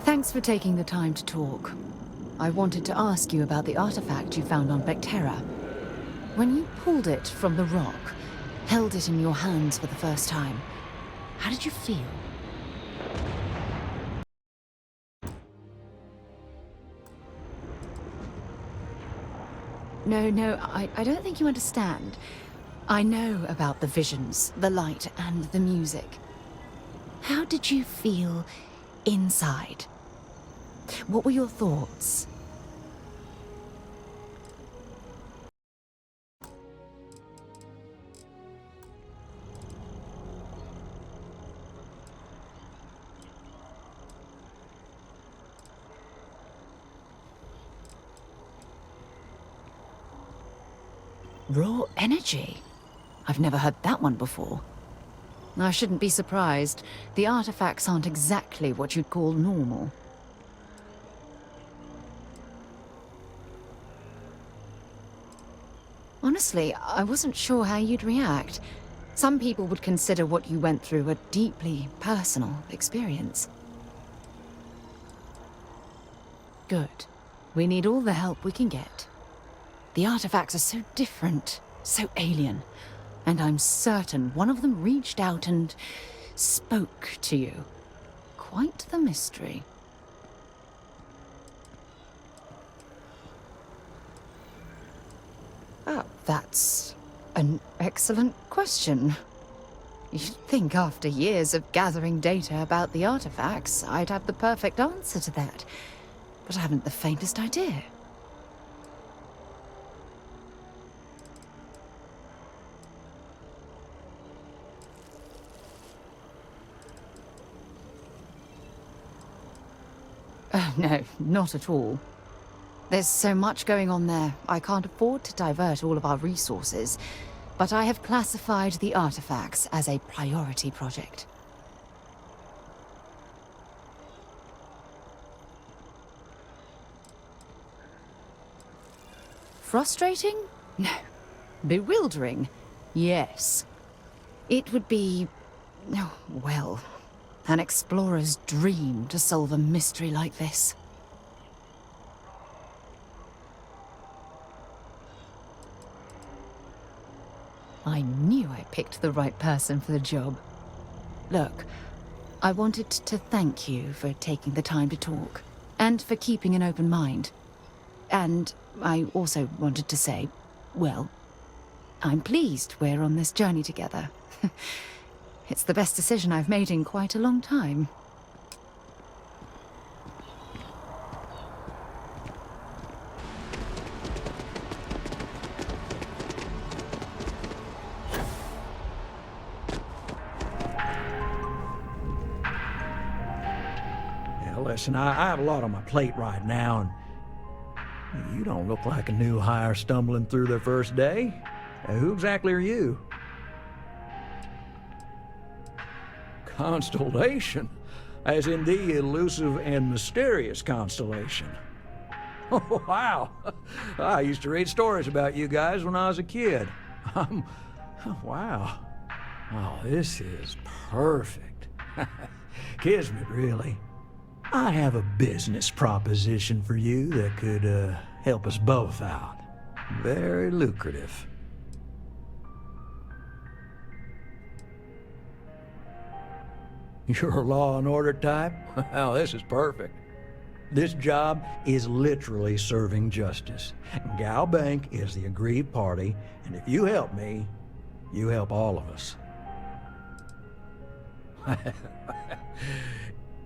Thanks for taking the time to talk. I wanted to ask you about the artifact you found on Vectera. When you pulled it from the rock, held it in your hands for the first time, how did you feel? No, I don't think you understand. I know about the visions, the light, and the music. How did you feel inside? What were your thoughts? Raw energy? I've never heard that one before. I shouldn't be surprised. The artifacts aren't exactly what you'd call normal. Honestly, I wasn't sure how you'd react. Some people would consider what you went through a deeply personal experience. Good. We need all the help we can get. The artifacts are so different, so alien, and I'm certain one of them reached out and spoke to you. Quite the mystery. Oh, that's an excellent question. You'd think after years of gathering data about the artifacts, I'd have the perfect answer to that. But I haven't the faintest idea. Oh, no, not at all. There's so much going on there, I can't afford to divert all of our resources, but I have classified the artifacts as a priority project. Frustrating? No. Bewildering? Yes. It would be, oh, well, an explorer's dream to solve a mystery like this. I knew I picked the right person for the job. Look, I wanted to thank you for taking the time to talk, and for keeping an open mind. And I also wanted to say, well, I'm pleased we're on this journey together. It's the best decision I've made in quite a long time. Listen, I have a lot on my plate right now, and you don't look like a new hire stumbling through their first day. Who exactly are you? Constellation? As in the elusive and mysterious constellation. Oh, wow. I used to read stories about you guys when I was a kid. Wow. Oh, this is perfect. Kismet, really. I have a business proposition for you that could help us both out. Very lucrative. You're a law and order type? Well, this is perfect. This job is literally serving justice. Gal Bank is the aggrieved party, and if you help me, you help all of us.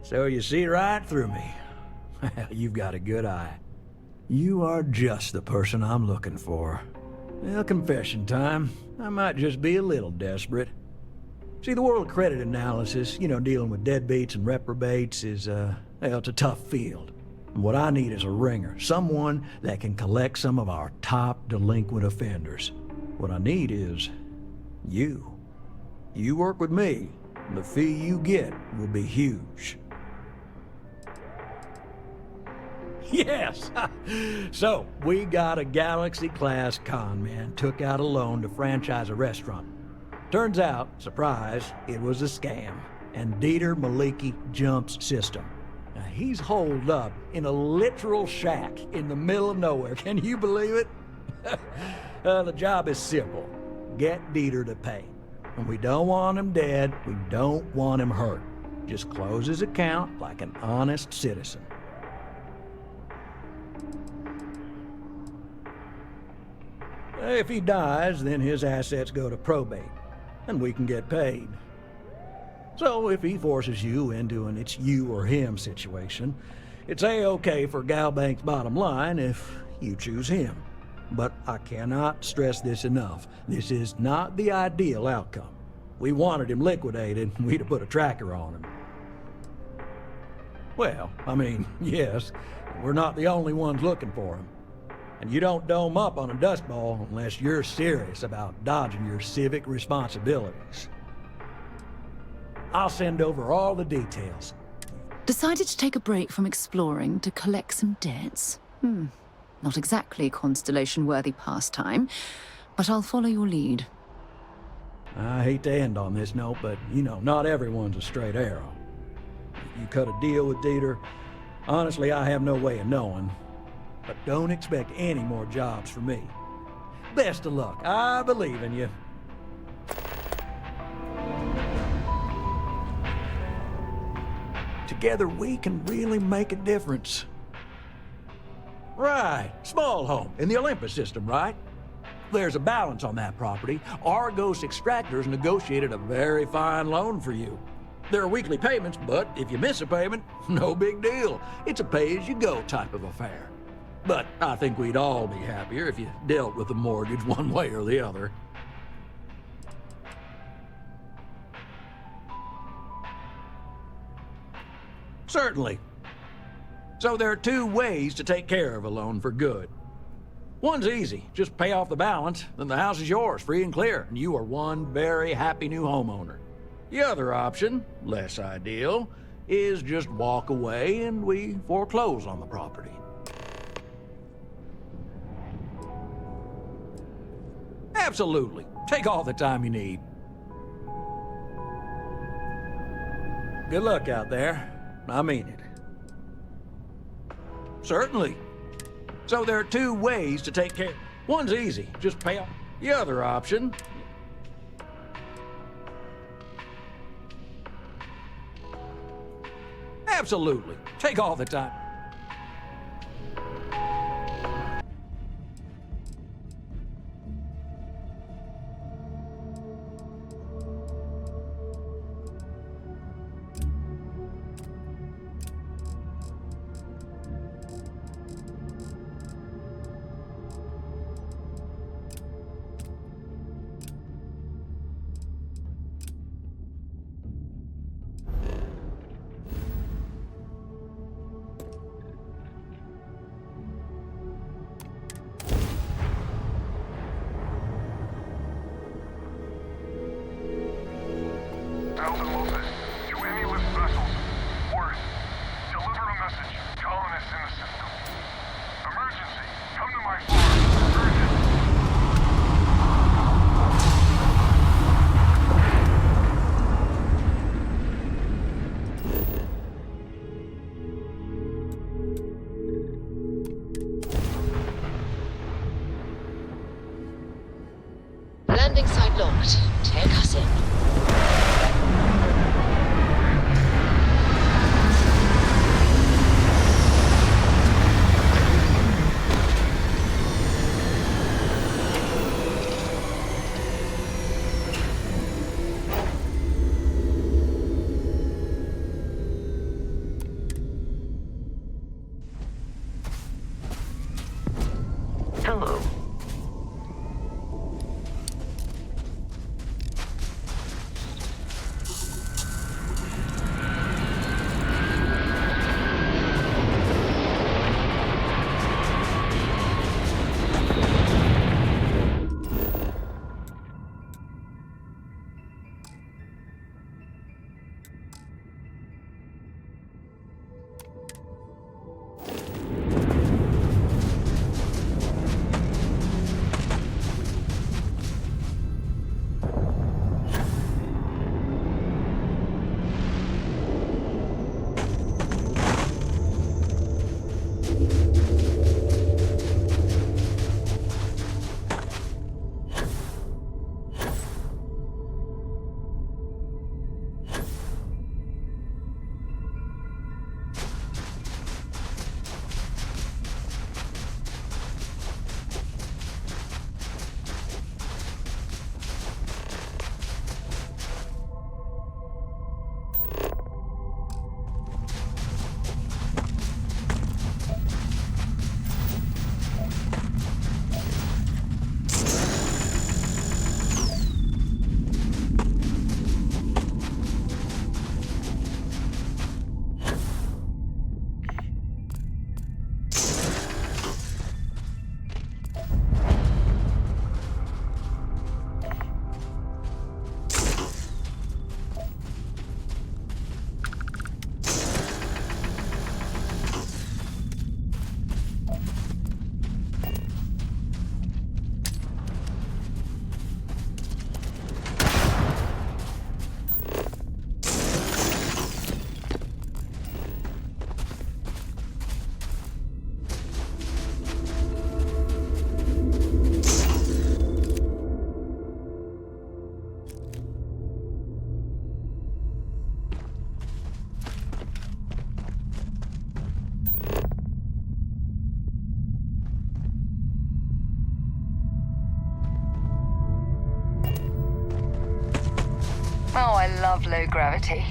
So you see right through me. You've got a good eye. You are just the person I'm looking for. Well, confession time. I might just be a little desperate. See, the world of credit analysis, dealing with deadbeats and reprobates is, well, it's a tough field. And what I need is a ringer, someone that can collect some of our top delinquent offenders. What I need is you. You work with me, and the fee you get will be huge. Yes! So, we got a Galaxy-class con man took out a loan to franchise a restaurant. Turns out, surprise, it was a scam, and Dieter Maliki jumps system. Now, he's holed up in a literal shack in the middle of nowhere. Can you believe it? The job is simple. Get Dieter to pay. And we don't want him dead. We don't want him hurt. Just close his account like an honest citizen. If he dies, then his assets go to probate, and we can get paid. So if he forces you into an it's you or him situation, it's A-okay for Galbank's bottom line if you choose him. But I cannot stress this enough. This is not the ideal outcome. We wanted him liquidated, we'd have put a tracker on him. Well, I mean, yes, we're not the only ones looking for him. And you don't dome up on a dust ball unless you're serious about dodging your civic responsibilities. I'll send over all the details. Decided to take a break from exploring to collect some debts? Not exactly Constellation-worthy pastime, but I'll follow your lead. I hate to end on this note, but, you know, not everyone's a straight arrow. You cut a deal with Dieter, honestly, I have no way of knowing. But don't expect any more jobs for me. Best of luck. I believe in you. Together we can really make a difference. Right. Small home in the Olympus system, right? There's a balance on that property. Argos Extractors negotiated a very fine loan for you. There are weekly payments, but if you miss a payment, no big deal. It's a pay-as-you-go type of affair. But I think we'd all be happier if you dealt with the mortgage one way or the other. Certainly. So there are two ways to take care of a loan for good. One's easy. Just pay off the balance, then the house is yours, free and clear, and you are one very happy new homeowner. The other option, less ideal, is just walk away and we foreclose on the property. Absolutely. Take all the time you need. Good luck out there. I mean it. Certainly. So there are two ways to take care. One's easy. Just pay off. The other option... Absolutely. Take all the time. Landing site locked. Take us in. Oh, I love low gravity.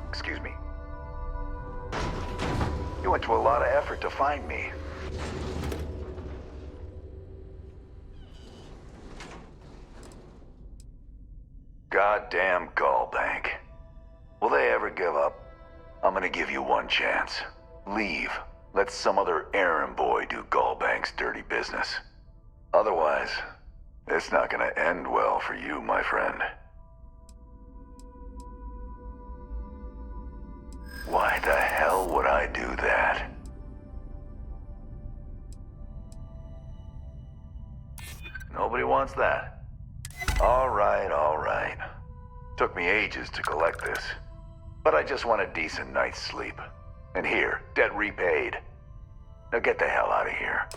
Excuse me. You went to a lot of effort to find me. Goddamn Gallbank. Will they ever give up? I'm gonna give you one chance. Leave. Let some other errand boy do Gallbank's dirty business. Otherwise, it's not gonna end well for you, my friend. Why the hell would I do that? Nobody wants that. All right, all right. Took me ages to collect this. But I just want a decent night's sleep. And here, debt repaid. Now get the hell out of here.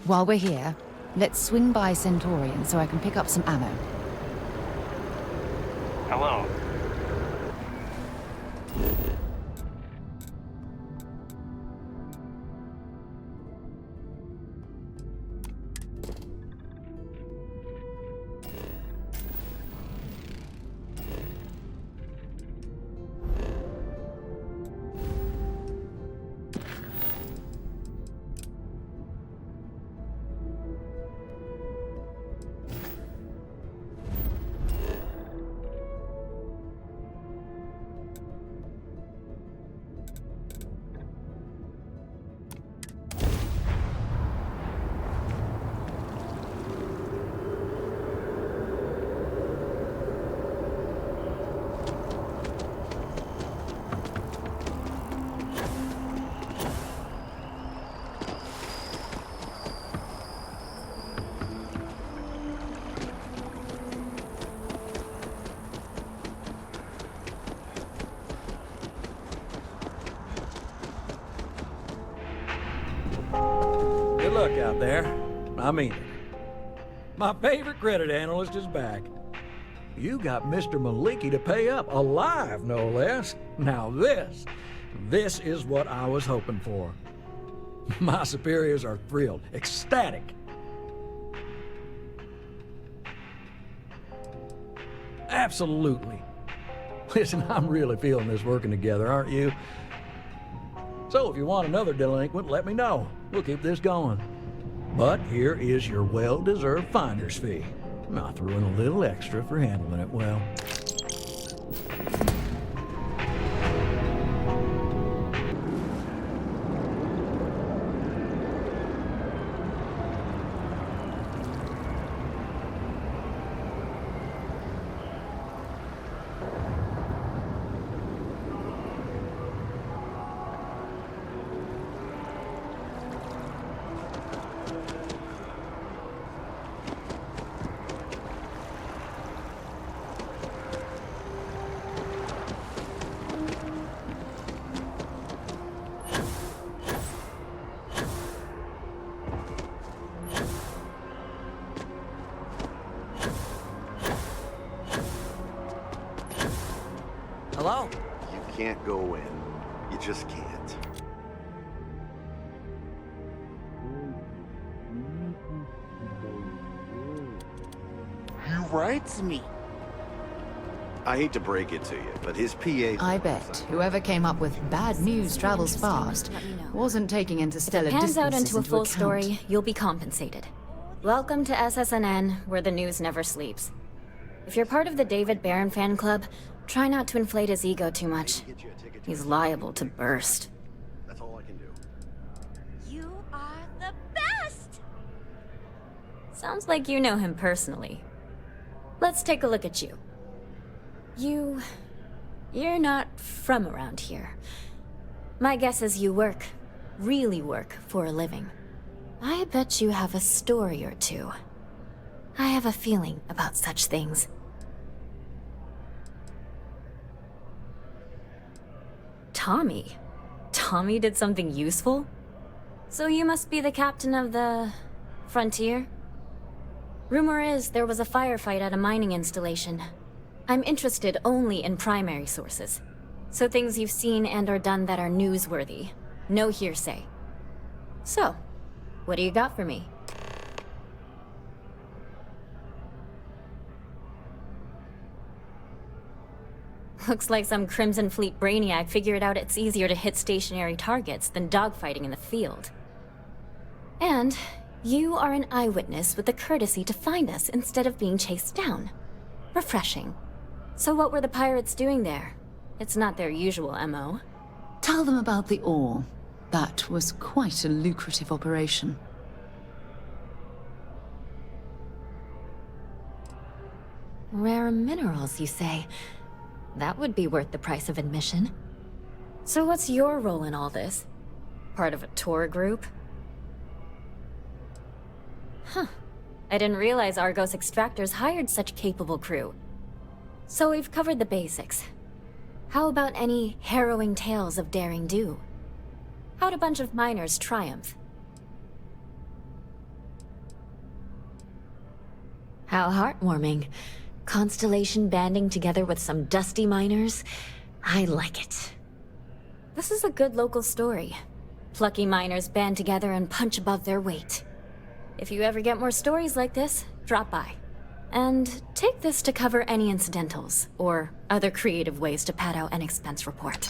While we're here, let's swing by Centaurian so I can pick up some ammo. Hello. luck out there. I mean it. My favorite credit analyst is back. You got Mr. Maliki to pay up, alive no less. Now this is what I was hoping for. My superiors are thrilled, ecstatic. Absolutely. Listen, I'm really feeling this working together, aren't you? So if you want another delinquent, let me know. We'll keep this going. But here is your well-deserved finder's fee. I threw in a little extra for handling it well. Hello? You can't go in. You just can't. You writes me. I hate to break it to you, but his PA... I bet whoever came up with bad news travels fast wasn't taking interstellar Pans out distances into a full account. story, you'll be compensated. Welcome to SSNN, where the news never sleeps. If you're part of the David Barron fan club, try not to inflate his ego too much. He's liable to burst. That's all I can do. You are the best! Sounds like you know him personally. Let's take a look at you. You're not from around here. My guess is you work, really work, for a living. I bet you have a story or two. I have a feeling about such things. Tommy? Tommy did something useful? So you must be the captain of the... Frontier? Rumor is there was a firefight at a mining installation. I'm interested only in primary sources. So things you've seen and or done that are newsworthy. No hearsay. So, what do you got for me? Looks like some Crimson Fleet brainiac figured out it's easier to hit stationary targets than dogfighting in the field. And you are an eyewitness with the courtesy to find us instead of being chased down. Refreshing. So what were the pirates doing there? It's not their usual MO. Tell them about the ore. That was quite a lucrative operation. Rare minerals, you say? That would be worth the price of admission. So what's your role in all this? Part of a tour group? Huh. I didn't realize Argos Extractors hired such capable crew. So we've covered the basics. How about any harrowing tales of daring do? How'd a bunch of miners triumph? How heartwarming. Constellation banding together with some dusty miners? I like it. This is a good local story. Plucky miners band together and punch above their weight. If you ever get more stories like this, drop by. And take this to cover any incidentals, or other creative ways to pad out an expense report.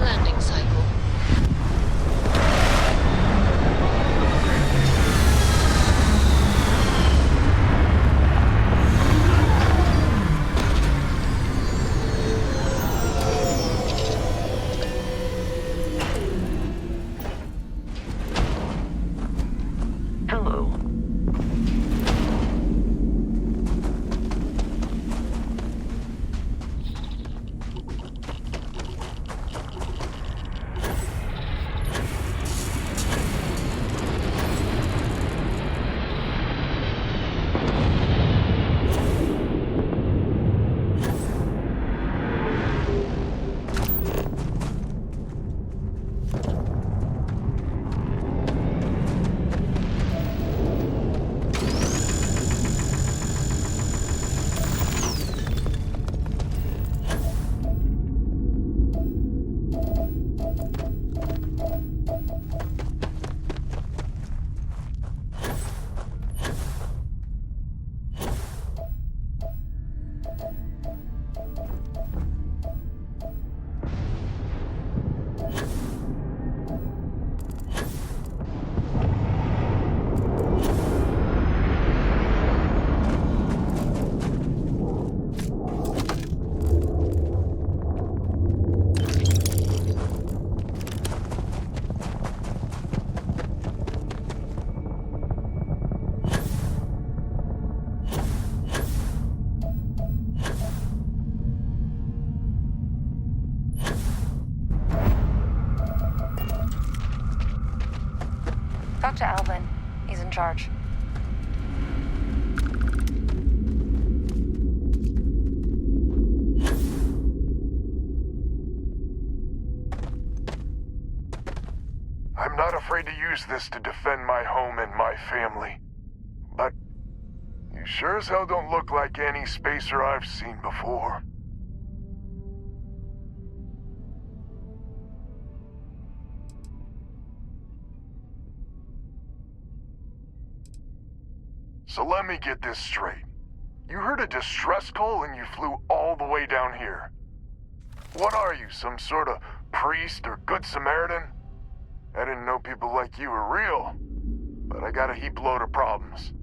landing cycle. Hello. Talk to Alvin. He's in charge. I'm not afraid to use this to defend my home and my family. But you sure as hell don't look like any spacer I've seen before. So let me get this straight. You heard a distress call and you flew all the way down here. What are you, some sort of priest or good Samaritan? I didn't know people like you were real, but I got a heap load of problems.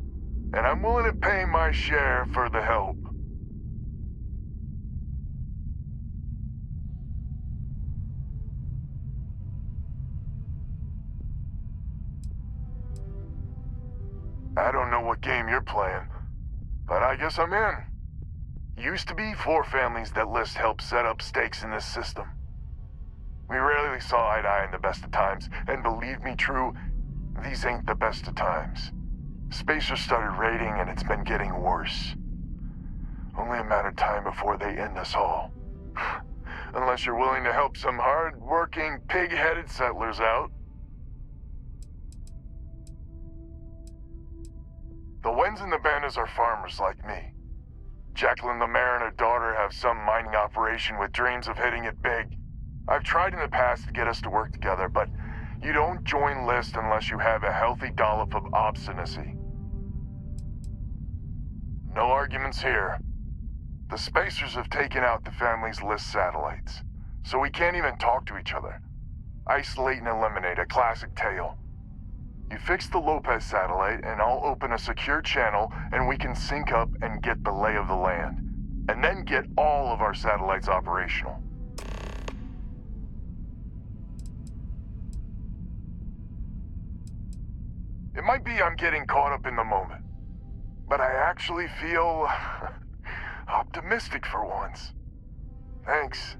And I'm willing to pay my share for the help. I don't know what game you're playing, but I guess I'm in. Used to be 4 families that list help set up stakes in this system. We rarely saw eye to eye in the best of times, and believe me true, these ain't the best of times. Spacers started raiding and it's been getting worse. Only a matter of time before they end us all. Unless you're willing to help some hard-working, pig-headed settlers out. The Wens and the Bandas are farmers like me. Jacqueline the mayor and her daughter have some mining operation with dreams of hitting it big. I've tried in the past to get us to work together, but you don't join list unless you have a healthy dollop of obstinacy. No arguments here. The Spacers have taken out the family's list satellites, so we can't even talk to each other. Isolate and eliminate, a classic tale. You fix the Lopez satellite, and I'll open a secure channel, and we can sync up and get the lay of the land. And then get all of our satellites operational. It might be I'm getting caught up in the moment, but I actually feel optimistic for once. Thanks.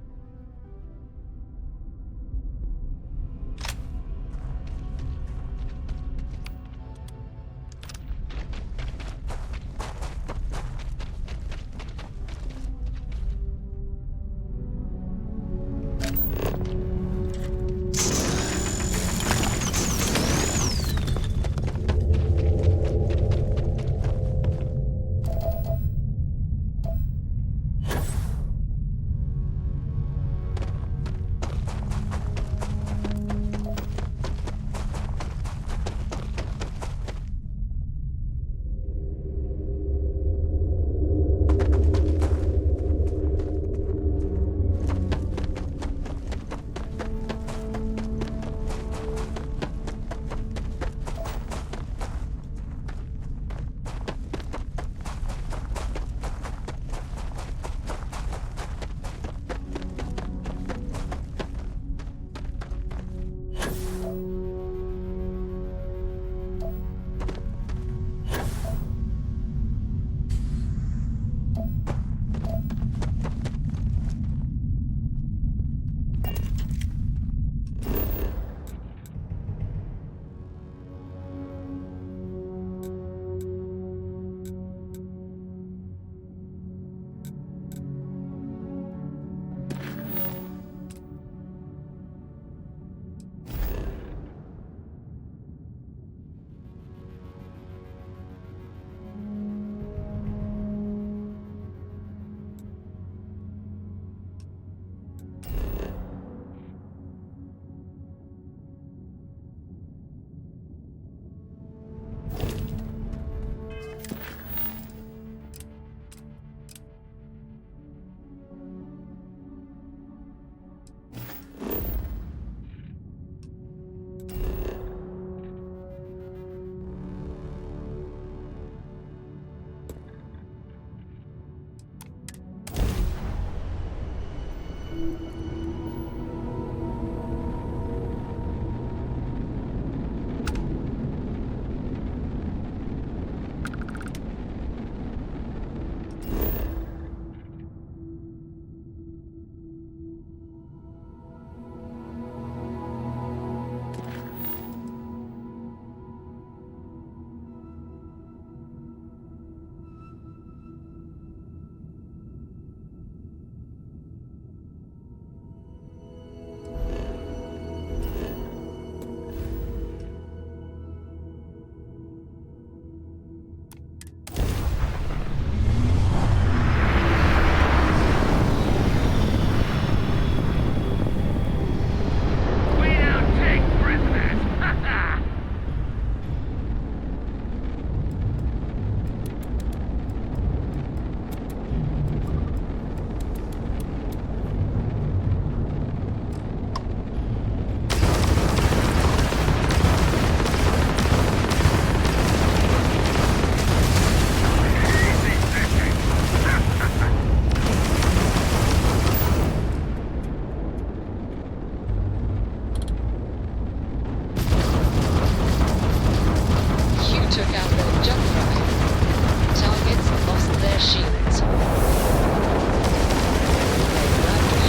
shields.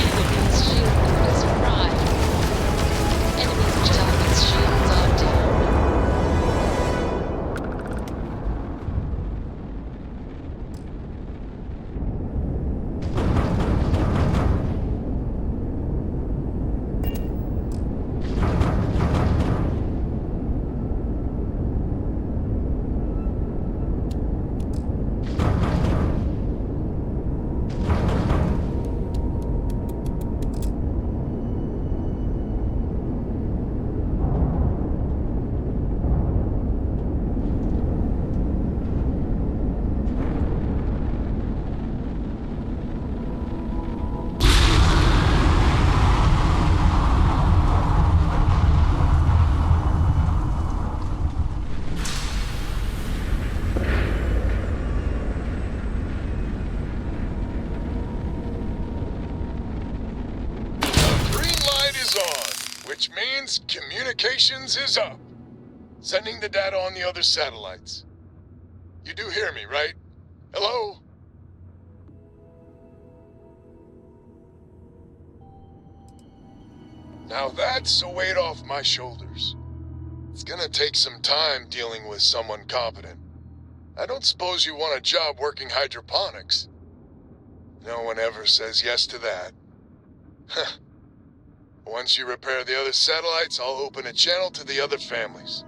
Enemy's shield is fried. Enemy's target's shields are down. Which means communications is up. Sending the data on the other satellites. You do hear me, right? Hello? Now that's a weight off my shoulders. It's gonna take some time dealing with someone competent. I don't suppose you want a job working hydroponics. No one ever says yes to that. Huh. Once you repair the other satellites, I'll open a channel to the other families.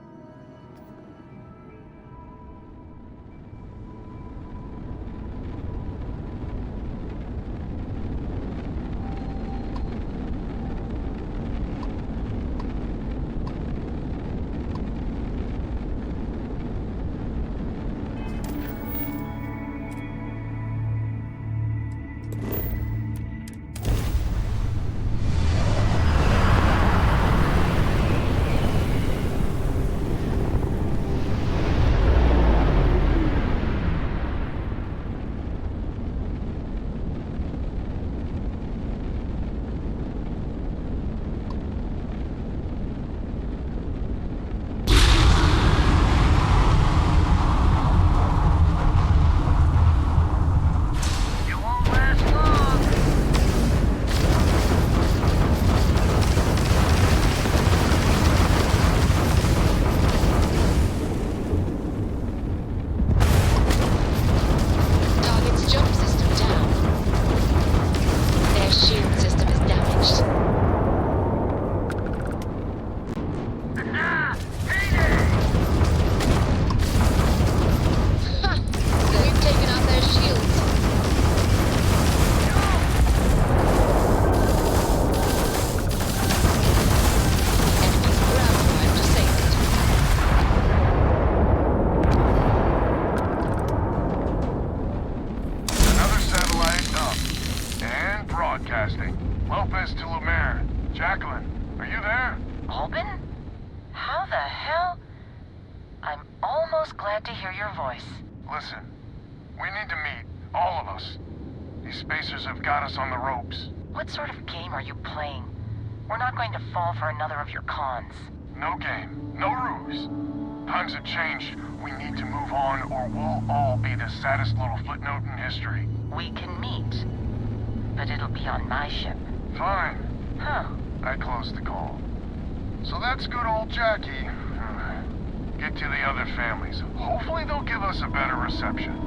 Listen, we need to meet, all of us. These spacers have got us on the ropes. What sort of game are you playing? We're not going to fall for another of your cons. No game, no ruse. Times have changed. We need to move on or we'll all be the saddest little footnote in history. We can meet, but it'll be on my ship. Fine. Huh. I closed the call. So that's good old Jackie. Get to the other families. Hopefully they'll give us a better reception.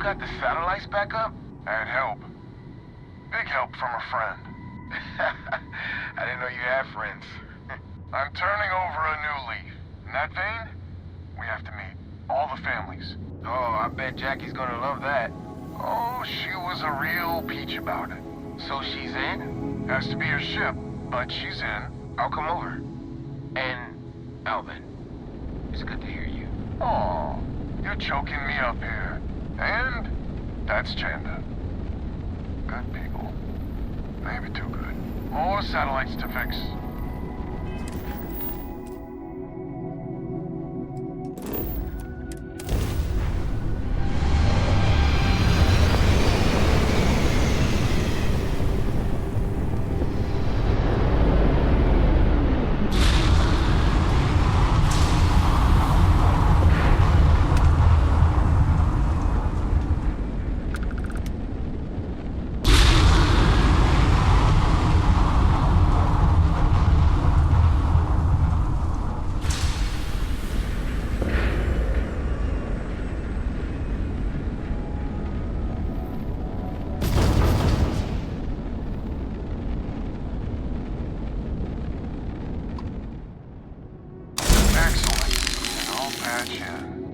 got the satellites back up? And help. Big help from a friend. I didn't know you had friends. I'm turning over a new leaf. In that vein, we have to meet all the families. Oh, I bet Jackie's gonna love that. Oh, she was a real peach about it. So she's in? Has to be her ship, but she's in. I'll come over. And Alvin, it's good to hear you. Oh, you're choking me up here. And that's Chanda. Good people. Maybe too good. More satellites to fix.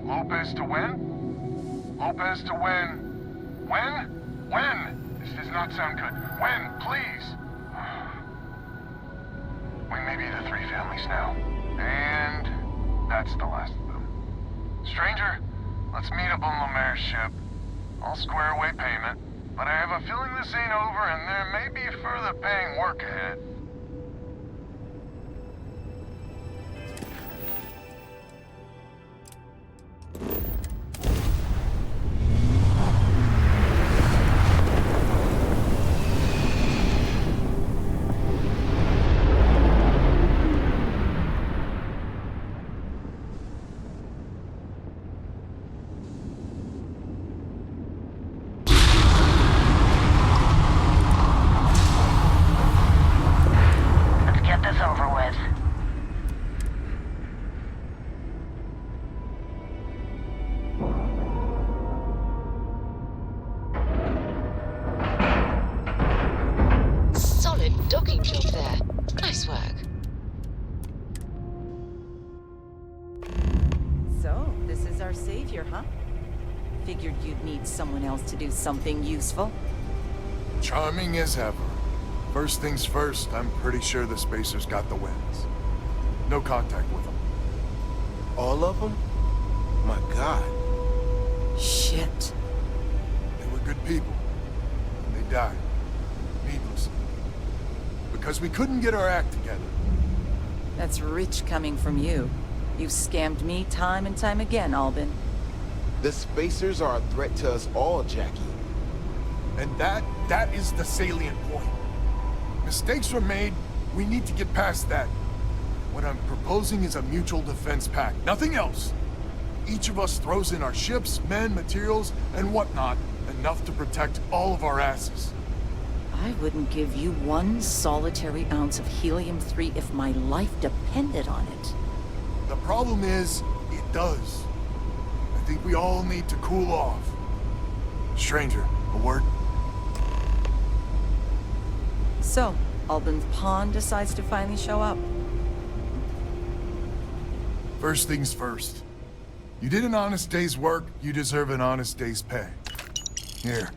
Lopez to win? Lopez to win. When? When? This does not sound good. When? Please. We may be the three families now. And that's the last of them. Stranger, let's meet up on Lemaire's ship. I'll square away payment, but I have a feeling this ain't over and there may be further paying work ahead. Docking job there. Nice work. So, this is our savior, huh? Figured you'd need someone else to do something useful. Charming as ever. First things first, I'm pretty sure the Spacers got the wins. No contact with them. All of them? My God. Shit. They were good people. And they died. Needlessly. Because we couldn't get our act together. That's rich coming from you. You've scammed me time and time again, Albin. The Spacers are a threat to us all, Jackie. And that is the salient point. Mistakes were made, we need to get past that. What I'm proposing is a mutual defense pact, nothing else. Each of us throws in our ships, men, materials, and whatnot, enough to protect all of our asses. I wouldn't give you one solitary ounce of helium-3 if my life depended on it. The problem is, it does. I think we all need to cool off. Stranger, a word? So, Albin's pawn decides to finally show up. First things first. You did an honest day's work, you deserve an honest day's pay. Here,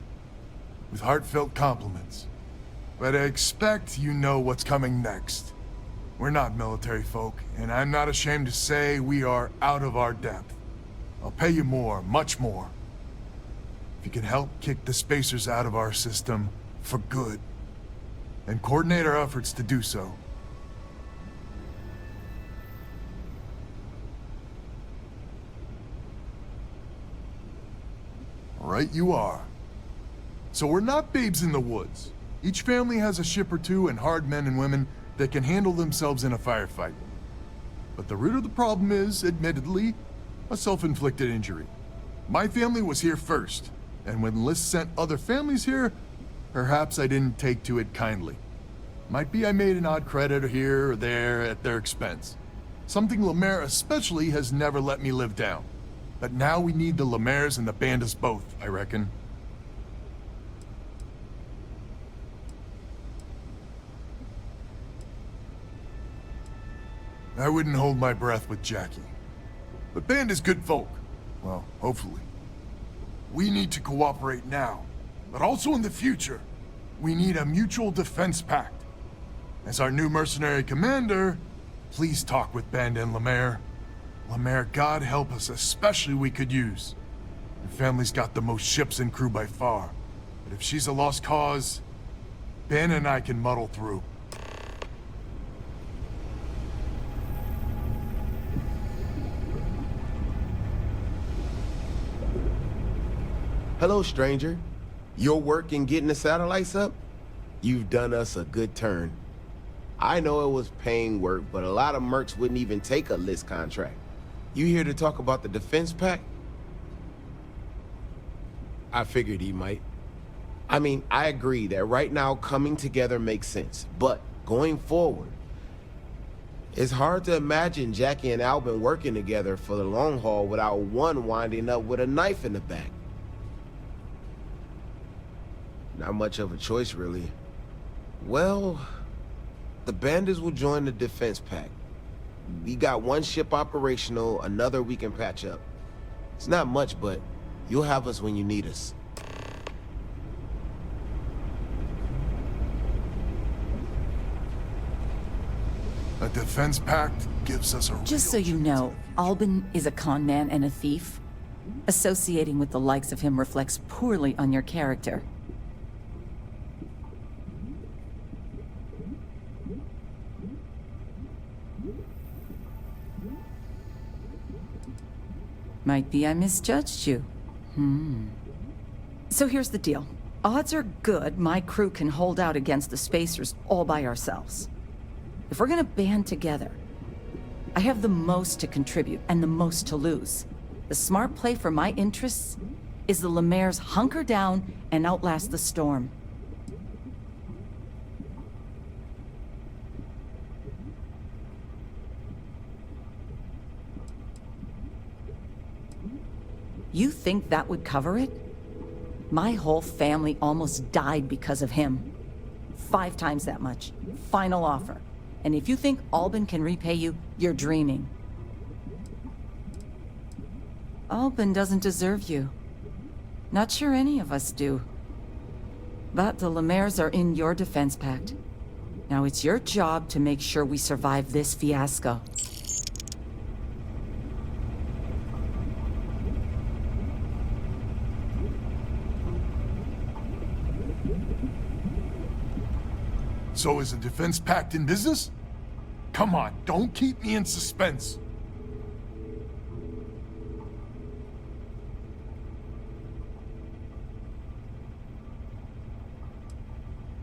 with heartfelt compliments. But I expect you know what's coming next. We're not military folk, and I'm not ashamed to say we are out of our depth. I'll pay you more, much more. If you can help kick the Spacers out of our system for good, and coordinate our efforts to do so. Right you are. So we're not babes in the woods. Each family has a ship or two and hard men and women that can handle themselves in a firefight. But the root of the problem is, admittedly, a self-inflicted injury. My family was here first, and when Liz sent other families here, perhaps I didn't take to it kindly. Might be I made an odd credit here or there at their expense. Something Lemaire especially has never let me live down. But now we need the Lemaire's and the Bandits both, I reckon. I wouldn't hold my breath with Jackie. But Band is good folk. Well, hopefully. We need to cooperate now, but also in the future. We need a mutual defense pact. As our new mercenary commander, please talk with Band and Lemaire. Lemaire, God help us, especially we could use. Your family's got the most ships and crew by far. But if she's a lost cause, Ben and I can muddle through. Hello, stranger. Your work in getting the satellites up? You've done us a good turn. I know it was paying work, but a lot of mercs wouldn't even take a list contract. You here to talk about the defense pact? I figured he might. I mean, I agree that right now coming together makes sense, but going forward, it's hard to imagine Jackie and Albin working together for the long haul without one winding up with a knife in the back. Not much of a choice, really. Well, the Bandits will join the defense pact. We got one ship operational, another we can patch up. It's not much, but you'll have us when you need us. A defense pact gives us a Just so you know, Albin is a con man and a thief. Associating with the likes of him reflects poorly on your character. Might be I misjudged you. So here's the deal. Odds are good my crew can hold out against the Spacers all by ourselves. If we're gonna band together, I have the most to contribute and the most to lose. The smart play for my interests is the Lemaire's hunker down and outlast the storm. You think that would cover it? My whole family almost died because of him. 5 times that much. Final offer. And if you think Albin can repay you, you're dreaming. Albin doesn't deserve you. Not sure any of us do. But the Lemaire's are in your defense pact. Now it's your job to make sure we survive this fiasco. So is a defense pact in business? Come on, don't keep me in suspense.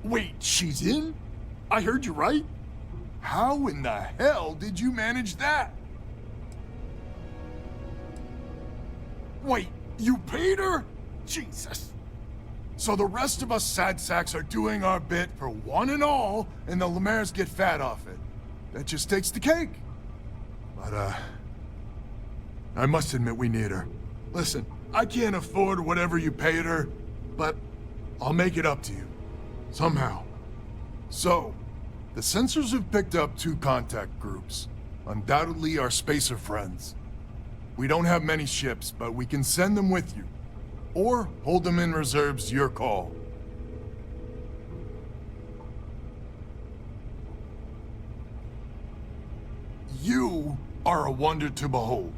Wait, she's in? I heard you right? How in the hell did you manage that? Wait, you paid her? Jesus. So the rest of us sad sacks are doing our bit for one and all, and the Lemaire's get fat off it. That just takes the cake. But, I must admit we need her. Listen, I can't afford whatever you paid her, but I'll make it up to you. Somehow. So, the sensors have picked up 2 contact groups. Undoubtedly our spacer friends. We don't have many ships, but we can send them with you. Or hold them in reserves, your call. You are a wonder to behold.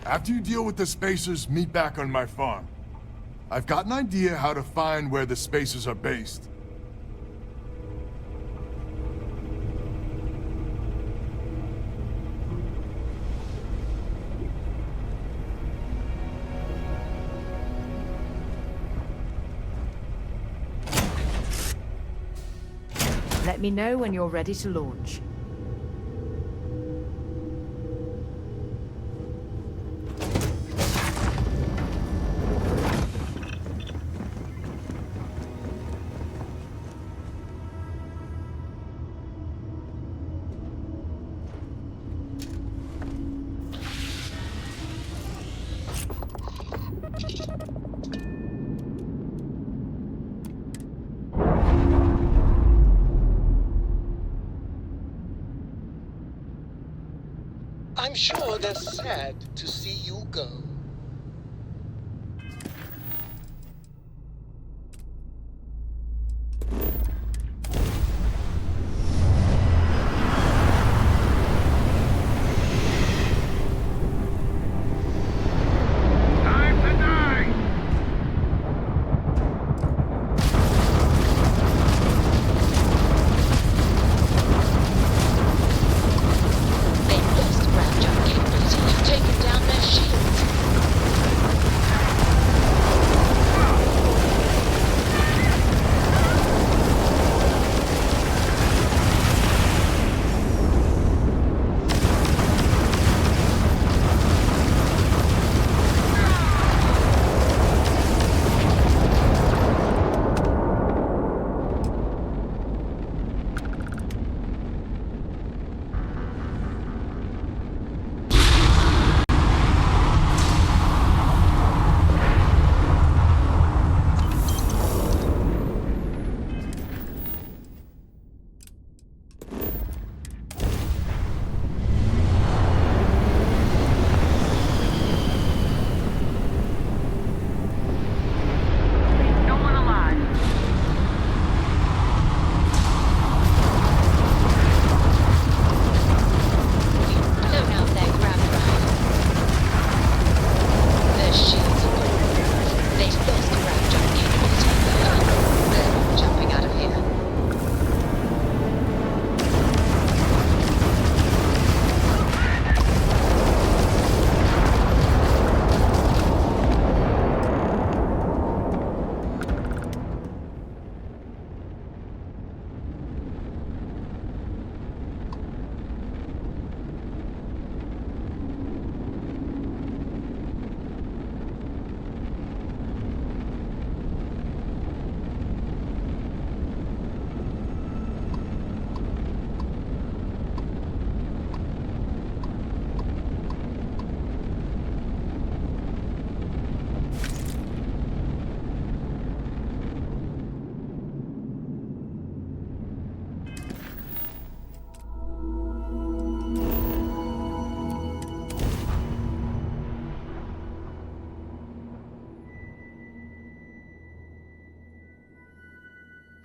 After you deal with the Spacers, meet back on my farm. I've got an idea how to find where the Spacers are based. Let me know when you're ready to launch. I'm sure they're sad to see you go.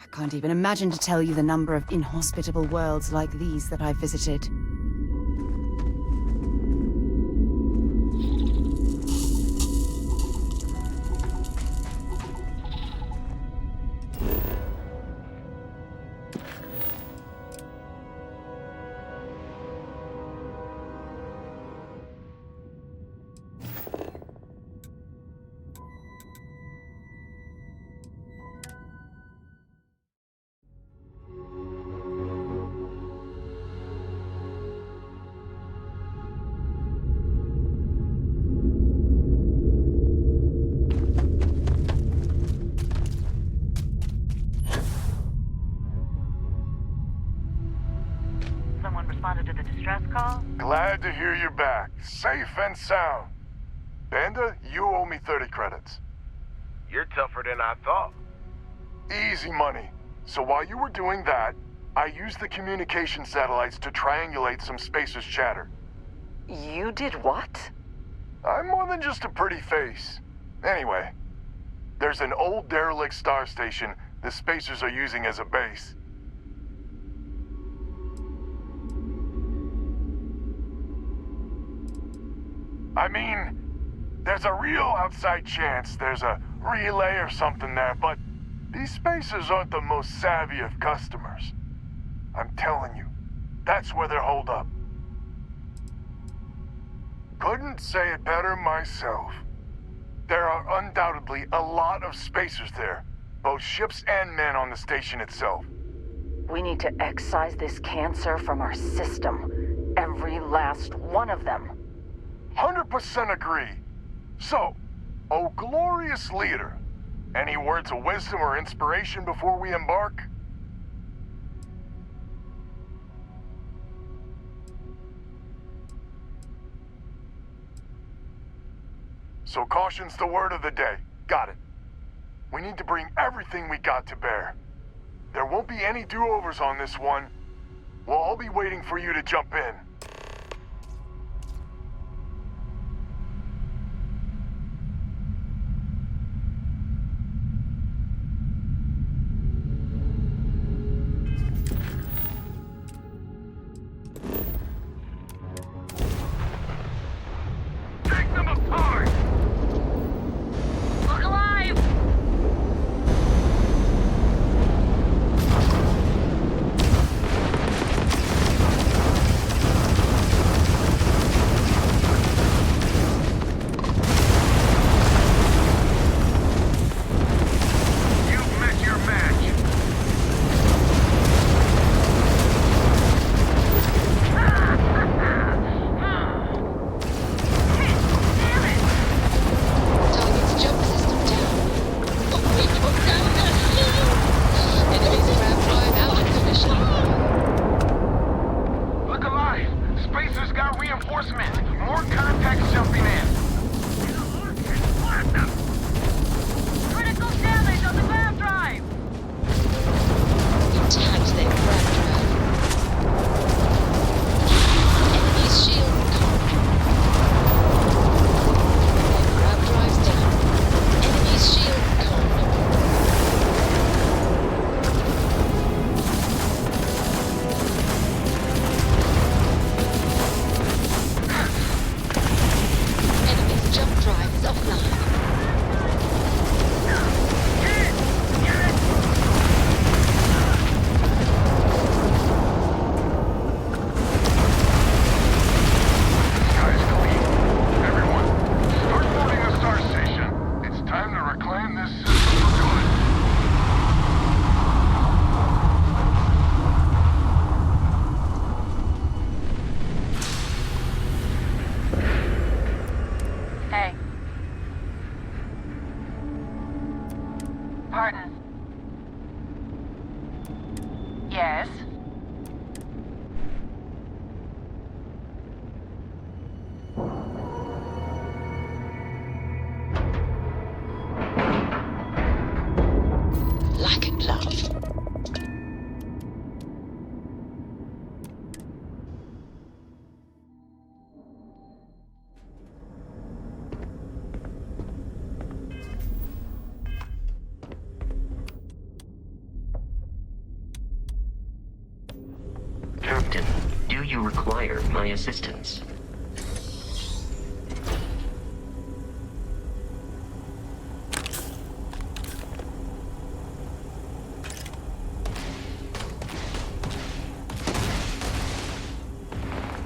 I can't even imagine to tell you the number of inhospitable worlds like these that I've visited. Responded to the distress call? Glad to hear you're back, safe and sound. Banda, you owe me 30 credits. You're tougher than I thought. Easy money. So while you were doing that, I used the communication satellites to triangulate some Spacer's chatter. You did what? I'm more than just a pretty face. Anyway, there's an old derelict star station the Spacers are using as a base. I mean, there's a real outside chance there's a relay or something there, but these Spacers aren't the most savvy of customers. I'm telling you, that's where they're holed up. Couldn't say it better myself. There are undoubtedly a lot of Spacers there, both ships and men on the station itself. We need to excise this cancer from our system. Every last one of them. 100% agree. So, oh glorious leader, any words of wisdom or inspiration before we embark? So caution's the word of the day. Got it. We need to bring everything we got to bear. There won't be any do-overs on this one. We'll all be waiting for you to jump in. Pardon? Yes? Like a glove. Captain, do you require my assistance?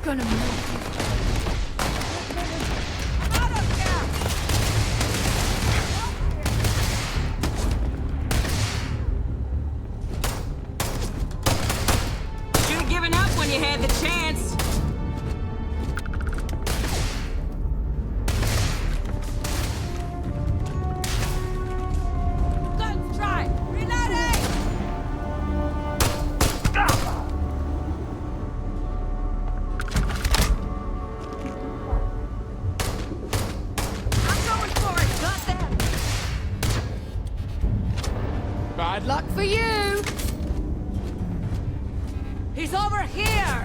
Gonna move. Should've given up when you had the chance. Guns dry! Reloading! I'm going for it! Got them! Bad luck for you! He's over here!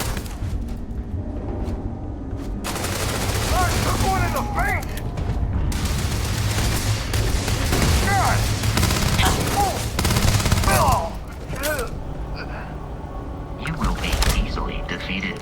Took one in the face! God! You will be easily defeated.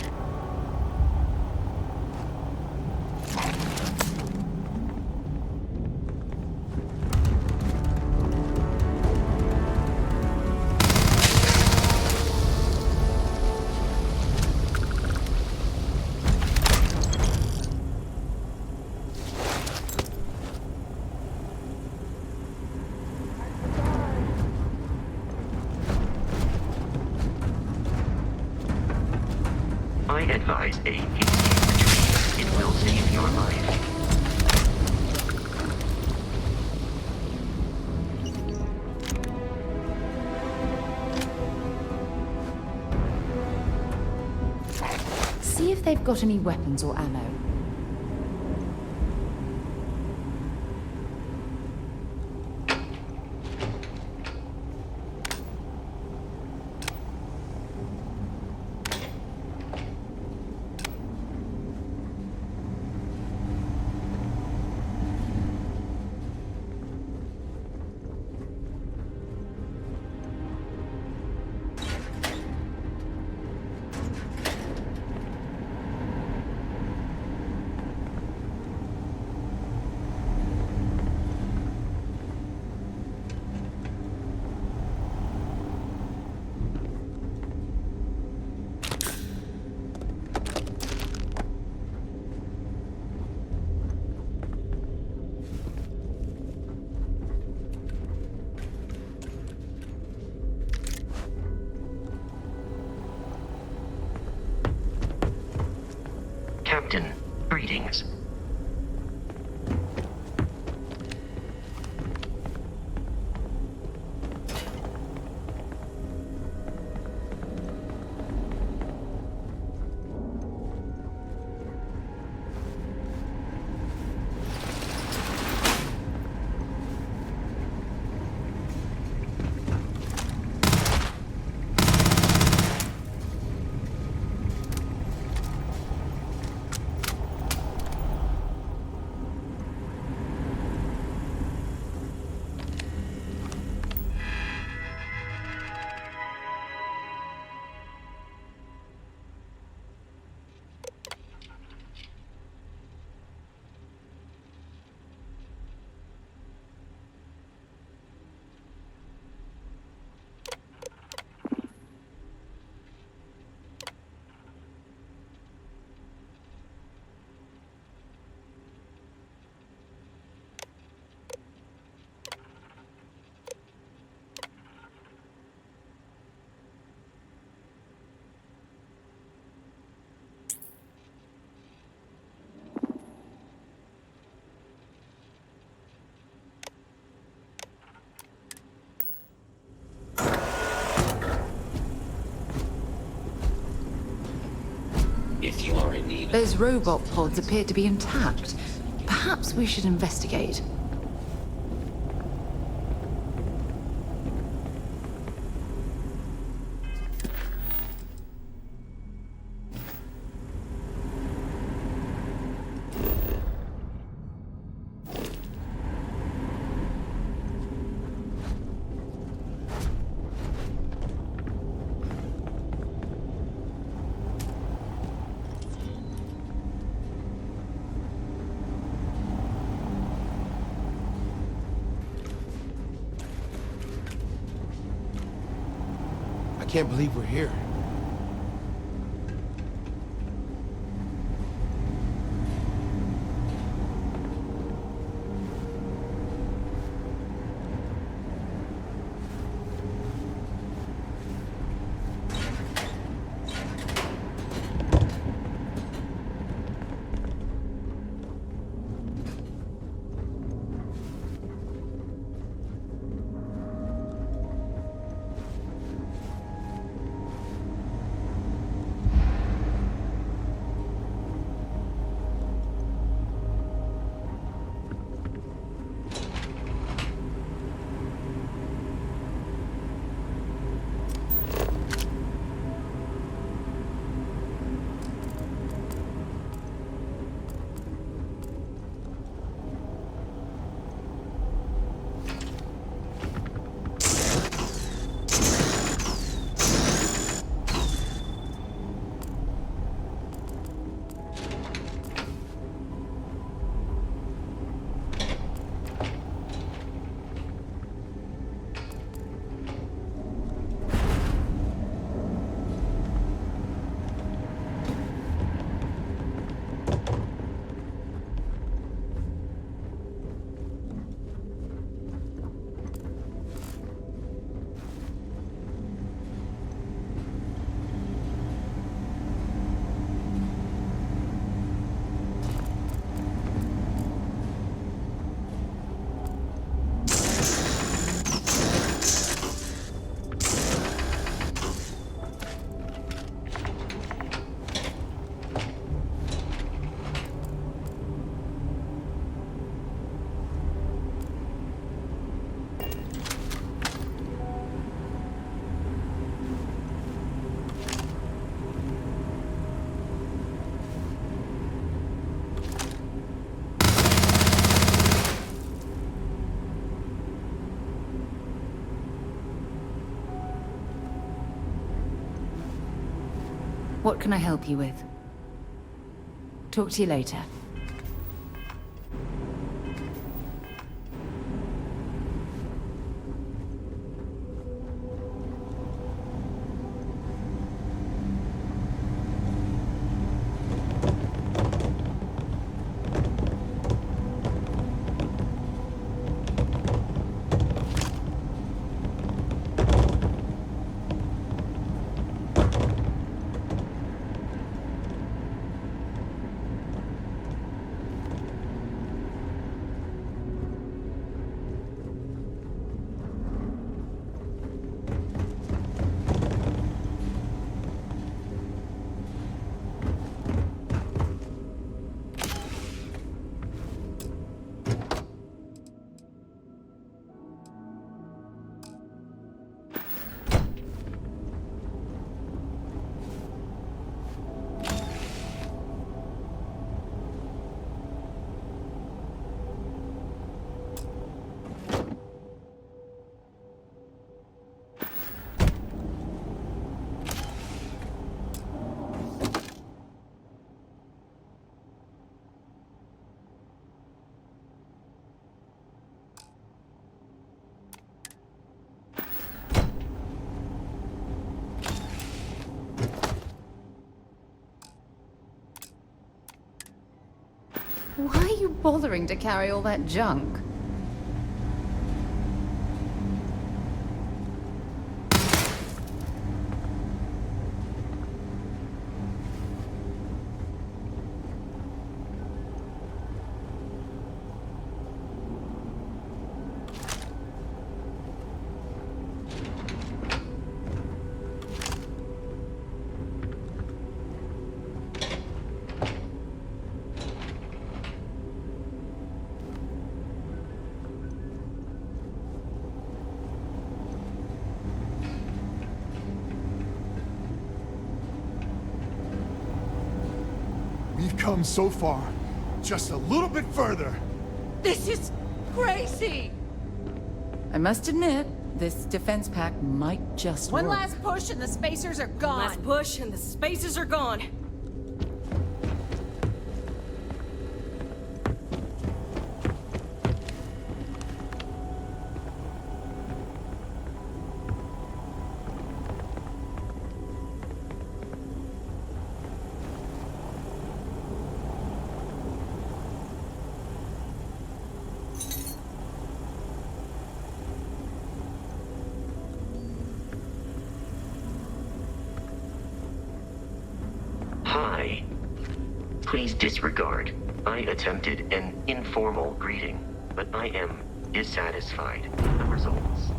I advise a hasty retreat. It will save your life. See if they've got any weapons or ammo. Captain, greetings. Those robot pods appear to be intact. Perhaps we should investigate. I can't believe we're here. What can I help you with? Talk to you later. Why are you bothering to carry all that junk? come so far. Just a little bit further. This is crazy! I must admit, this defense pack might just One work. last push and the spacers are gone. Last push and the spacers are gone. Hi. Please disregard. I attempted an informal greeting, but I am dissatisfied with the results.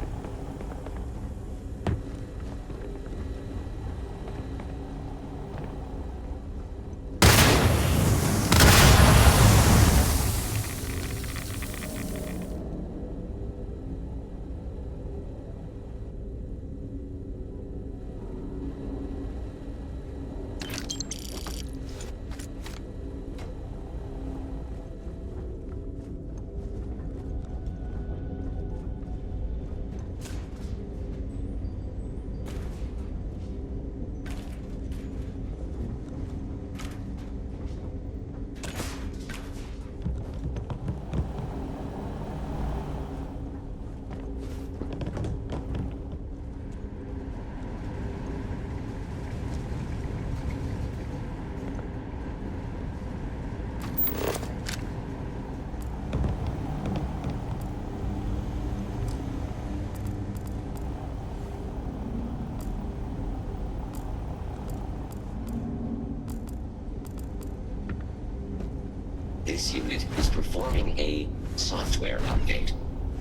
This unit is performing a software update.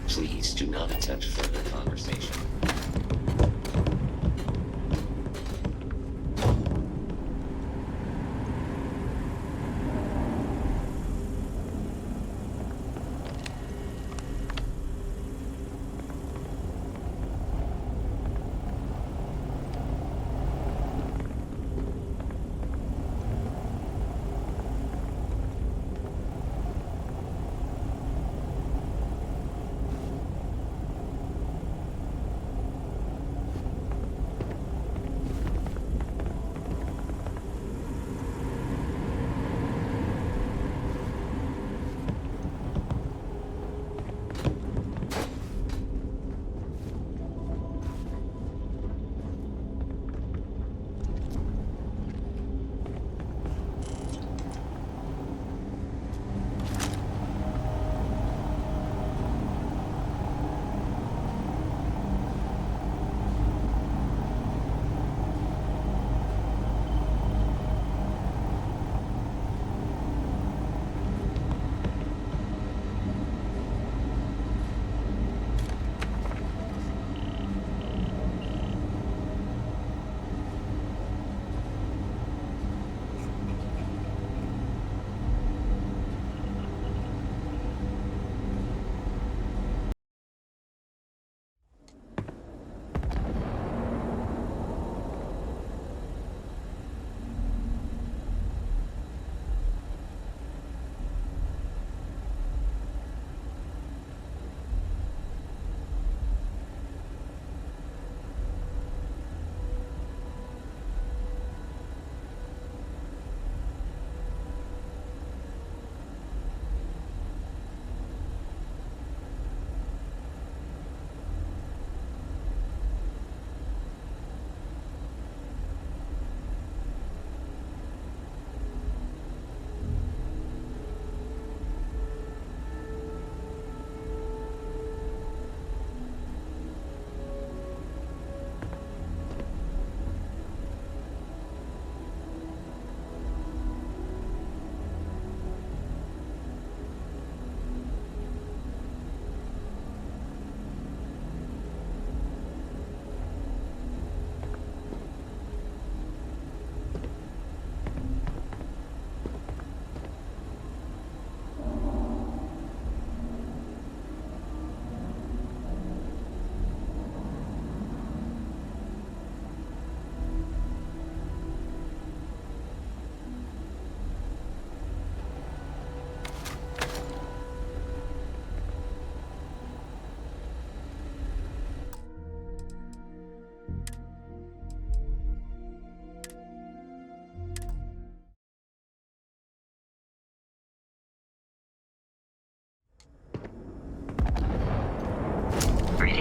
Please do not attempt further conversation.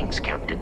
Thanks, Captain.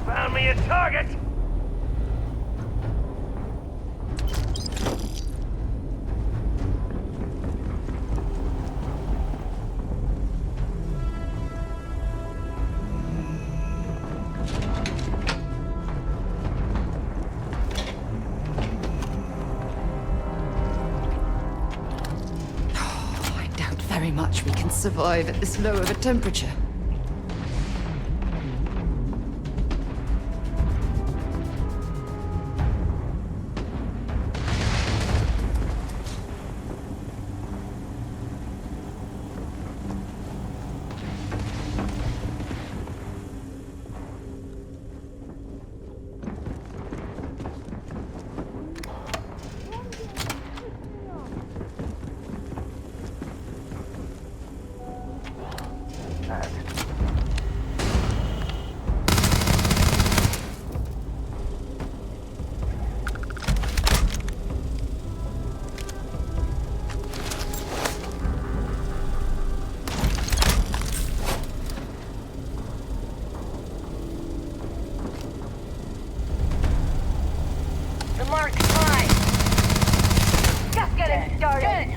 Found me a target! I doubt very much we can survive at this low of a temperature. The mark's mine. Just getting started.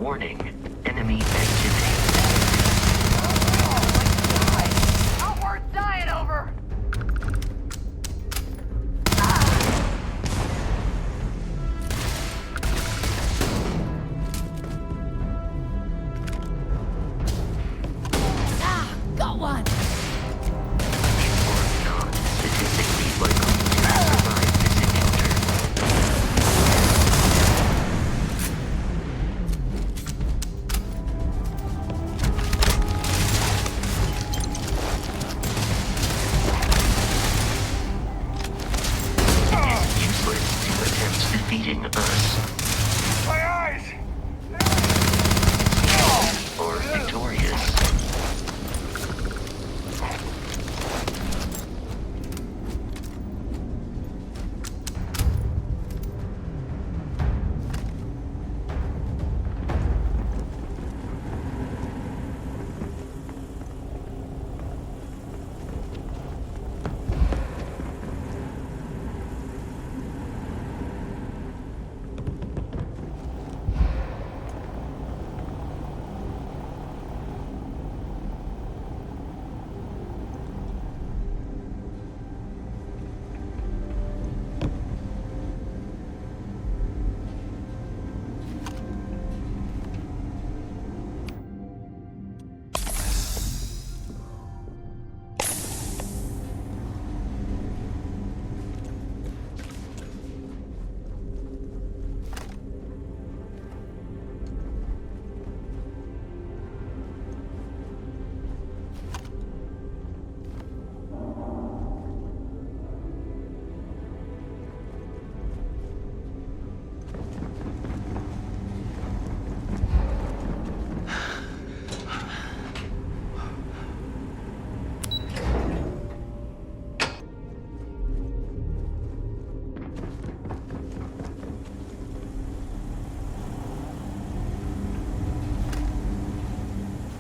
Warning, enemy activity. Not worth dying over! Got one! Statistically likely to survive this encounter. It is useless to attempt defeating us. My eyes! Or victorious.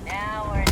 Now we're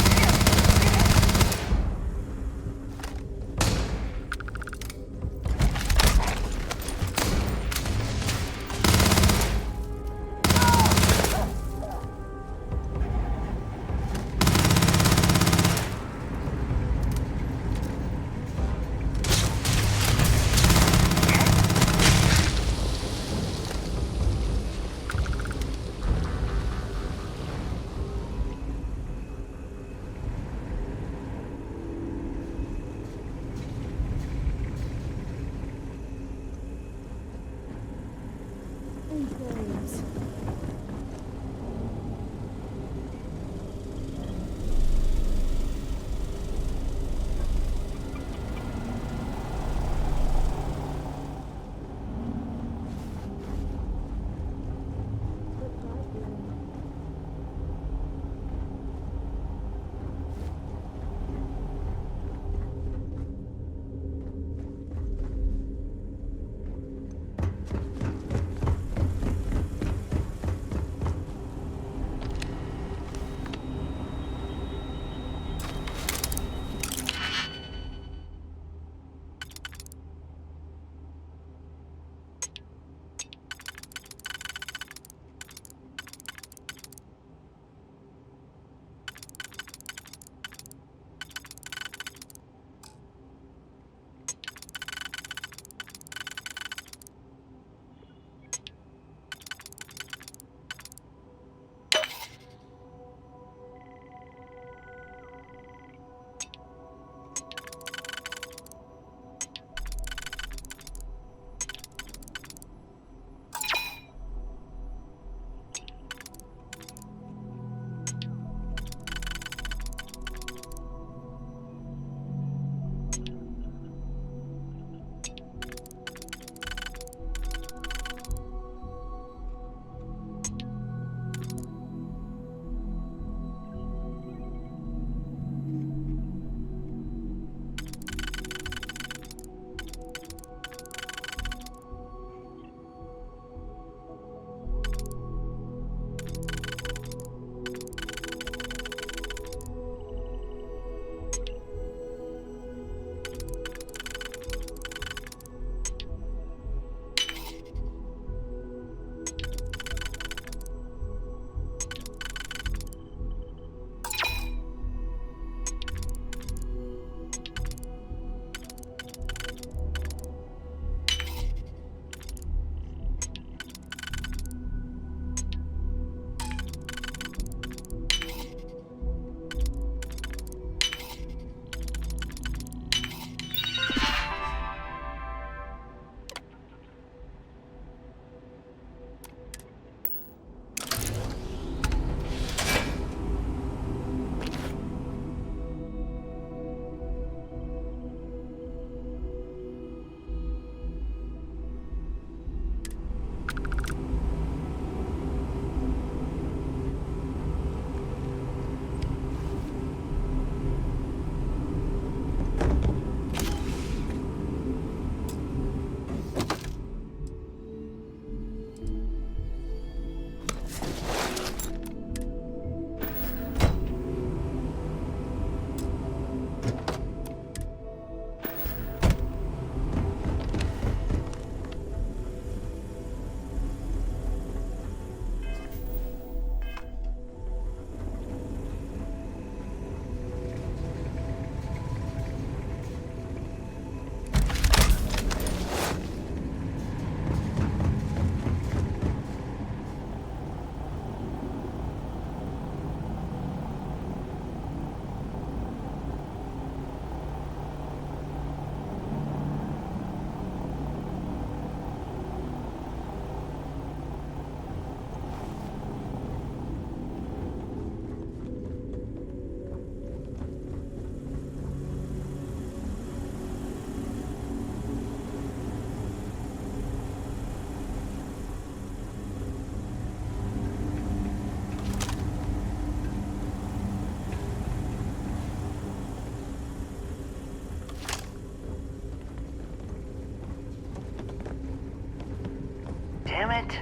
damn it!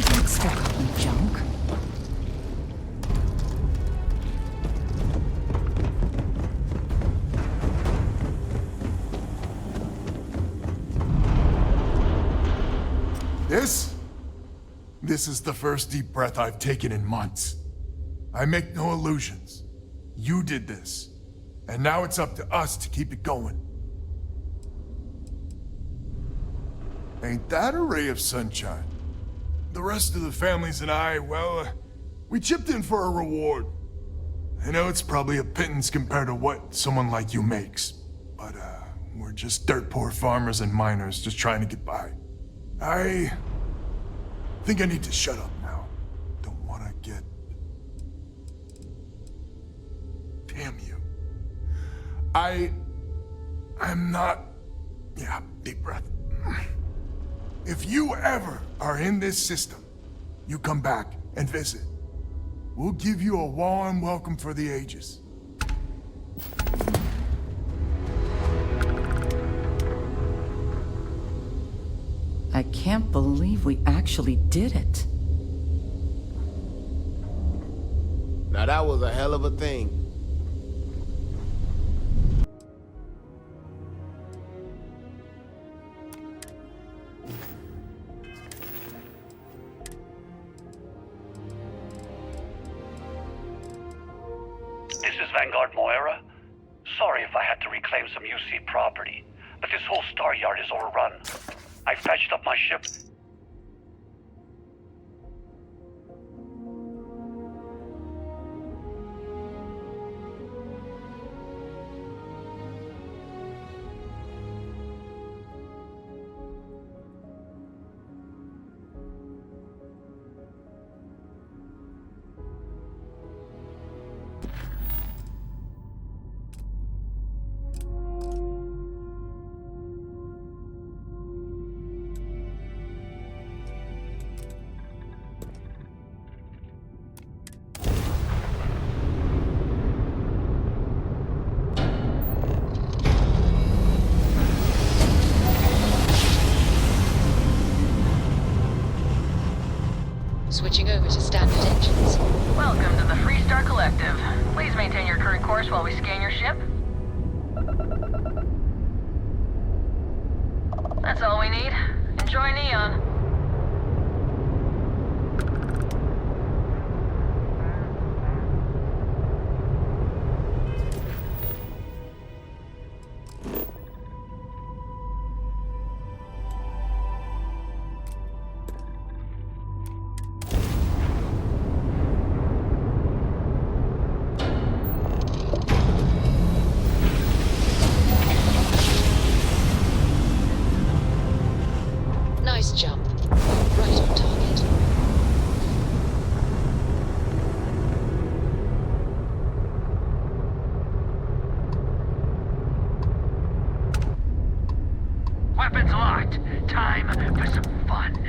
That's forgotten junk. This is the first deep breath I've taken in months. I make no illusions. You did this. And now it's up to us to keep it going. Ain't that a ray of sunshine? The rest of the families and I, well, we chipped in for a reward. I know it's probably a pittance compared to what someone like you makes, but we're just dirt poor farmers and miners just trying to get by. I think I need to shut up now. Don't want to get... Damn you. I'm not... Yeah, deep breath. If you ever are in this system, you come back and visit. We'll give you a warm welcome for the ages. I can't believe we actually did it. Now that was a hell of a thing. This is Vanguard Moira. Sorry if I had to reclaim some UC property, but this whole star yard is overrun. I fetched up my ship. Switching over to standard engines. Welcome to the Freestar Collective. Please maintain your current course while we scan your ship. That's all we need. Enjoy Neon. Nice jump. Right on target. Weapons locked. Time for some fun.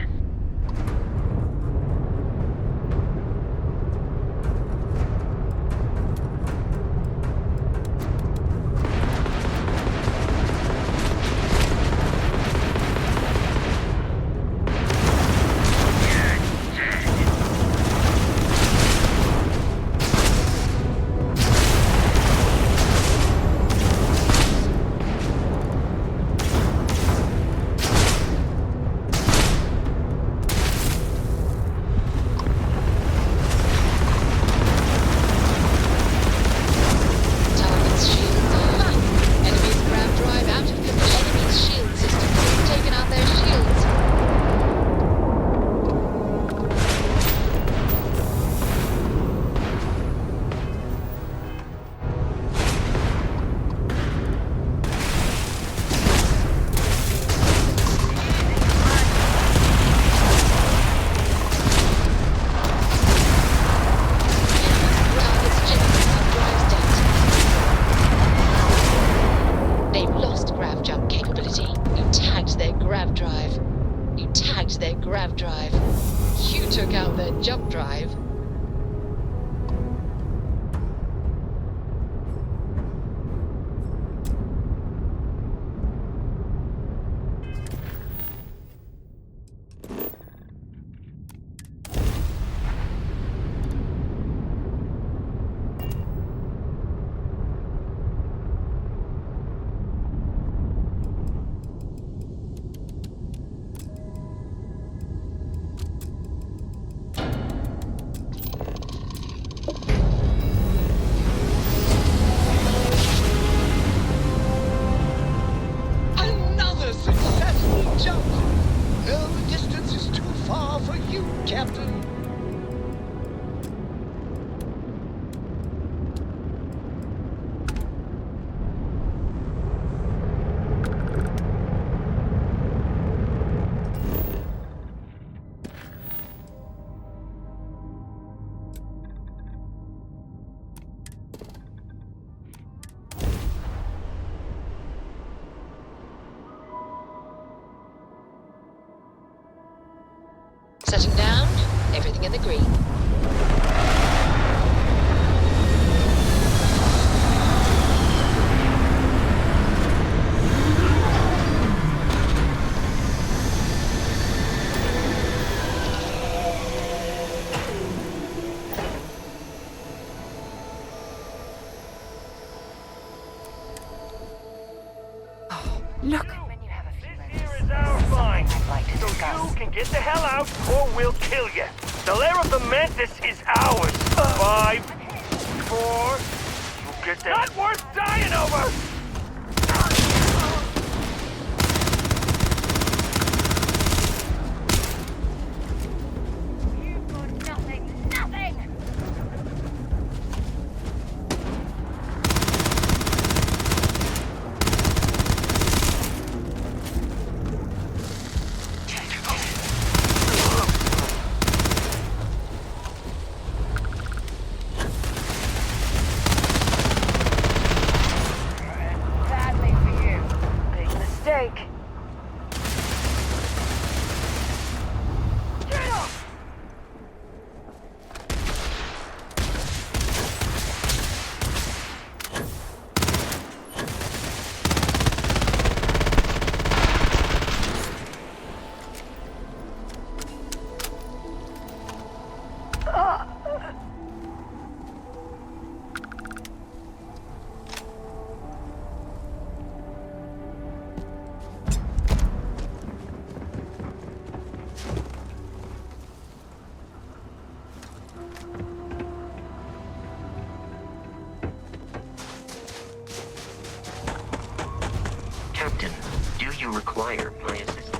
You took out their jump drive. setting down. Everything in the green. Look. Here is our find. So you can get the hell out, or we'll kill you. The lair of the Mantis is ours. 5, 4. You get the. Not worth dying over. Captain, do you require my assistance?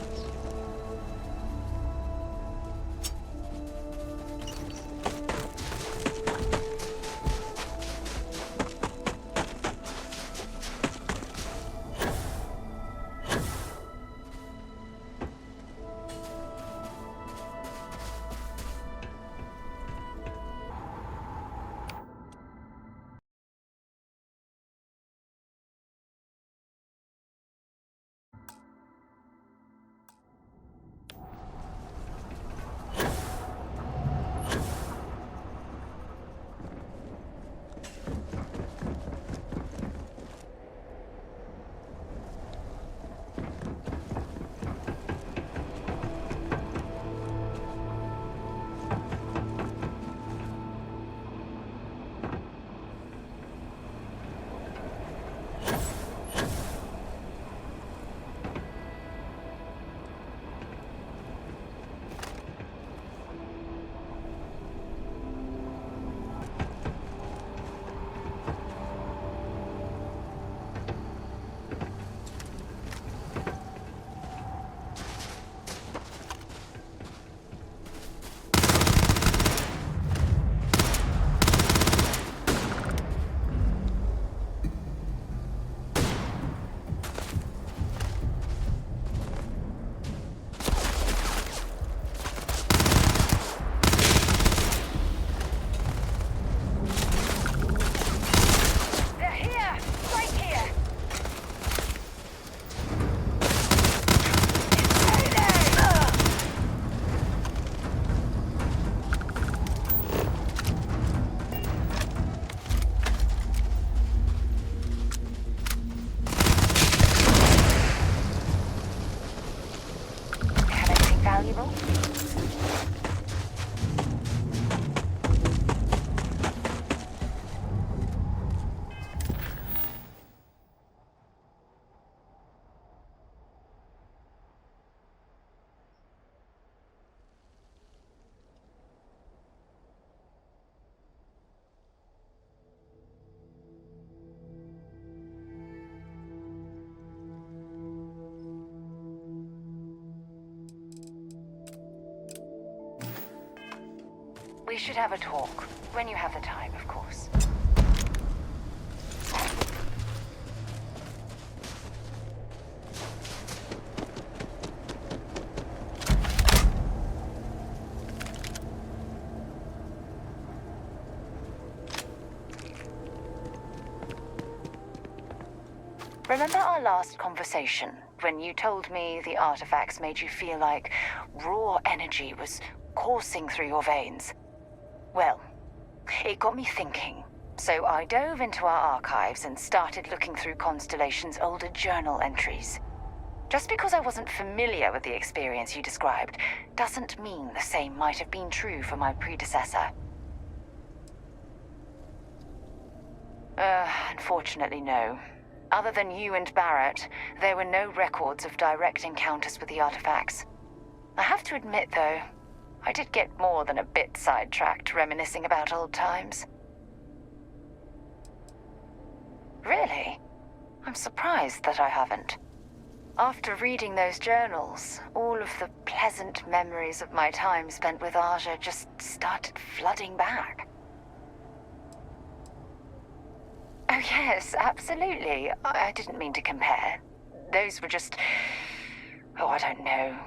We should have a talk. When you have the time, of course. Remember our last conversation, when you told me the artifacts made you feel like raw energy was coursing through your veins. Well, it got me thinking. So I dove into our archives and started looking through Constellation's older journal entries. Just because I wasn't familiar with the experience you described doesn't mean the same might have been true for my predecessor. Unfortunately, no. Other than you and Barrett, there were no records of direct encounters with the artifacts. I have to admit, though, I did get more than a bit sidetracked reminiscing about old times. Really? I'm surprised that I haven't. After reading those journals, all of the pleasant memories of my time spent with Aja just started flooding back. Oh yes, absolutely. I didn't mean to compare. Those were just... oh, I don't know.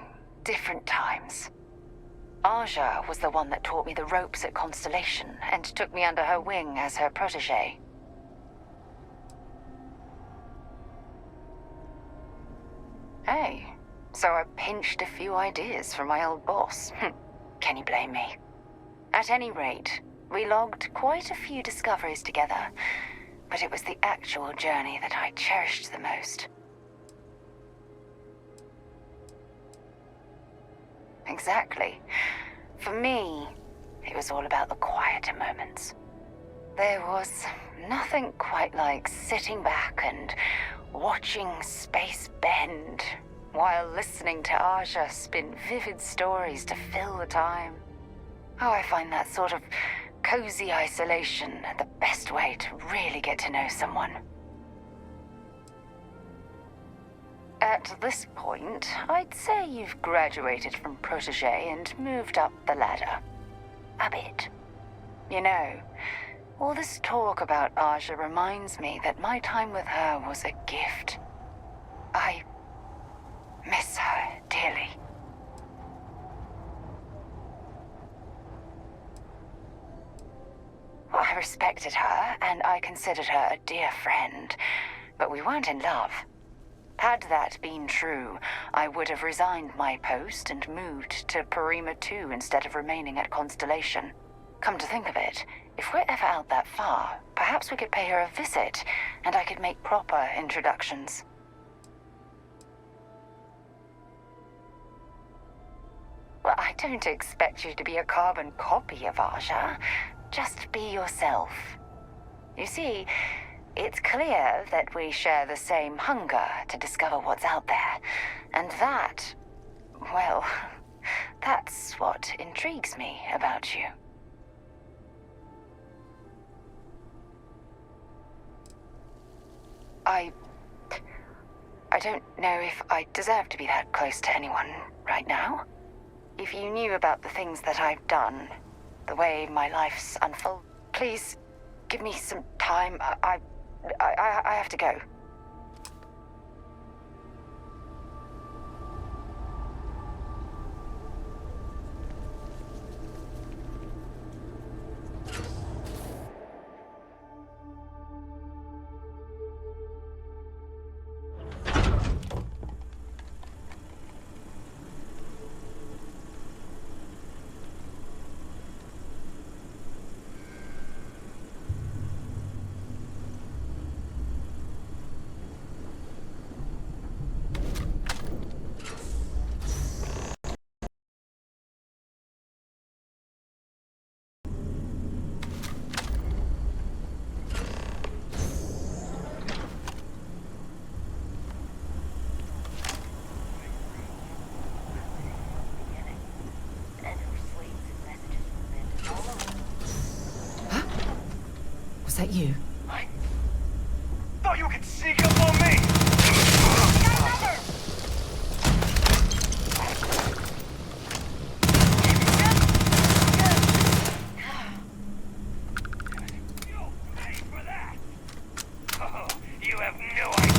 Different times. Aja was the one that taught me the ropes at Constellation and took me under her wing as her protege. Hey, so I pinched a few ideas from my old boss. Can you blame me? At any rate, we logged quite a few discoveries together, but it was the actual journey that I cherished the most. Exactly. For me, it was all about the quieter moments. There was nothing quite like sitting back and watching space bend while listening to Aja spin vivid stories to fill the time. Oh, I find that sort of cozy isolation the best way to really get to know someone. At this point, I'd say you've graduated from protege and moved up the ladder. A bit. You know, all this talk about Aja reminds me that my time with her was a gift. I miss her dearly. Well, I respected her, and I considered her a dear friend, but we weren't in love. Had that been true, I would have resigned my post and moved to Parima 2 instead of remaining at Constellation. Come to think of it, if we're ever out that far, perhaps we could pay her a visit, and I could make proper introductions. Well, I don't expect you to be a carbon copy of Aja. Just be yourself. You see, it's clear that we share the same hunger to discover what's out there. And that, well, that's what intrigues me about you. I don't know if I deserve to be that close to anyone right now. If you knew about the things that I've done, the way my life's unfolded, please give me some time. I have to go. Was that you? Thought you could sneak up on me! You have no idea!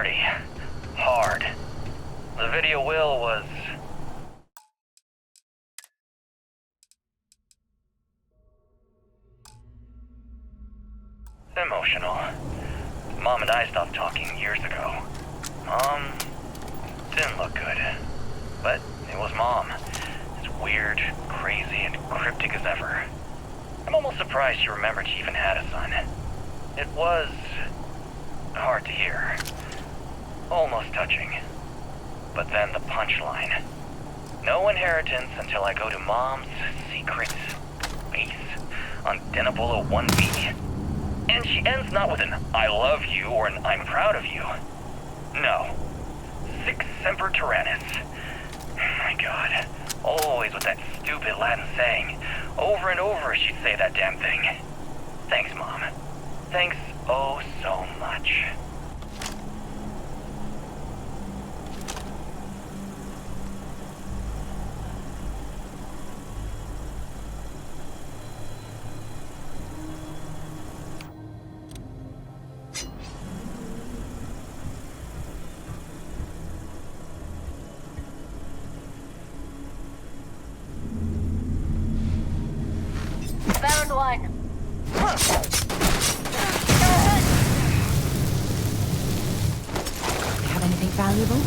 dirty. Hard. The video will was... emotional. Mom and I stopped talking years ago. Mom didn't look good. But it was Mom. As weird, crazy, and cryptic as ever. I'm almost surprised she remembered she even had a son. It was hard to hear. Almost touching. But then the punchline. No inheritance until I go to Mom's secret base on Denabula 1B. And she ends not with an I love you or an I'm proud of you. No. Sic semper tyrannis. My God. Always with that stupid Latin saying. Over and over she'd say that damn thing. Thanks, Mom. Thanks oh so much. Found one. Have anything valuable?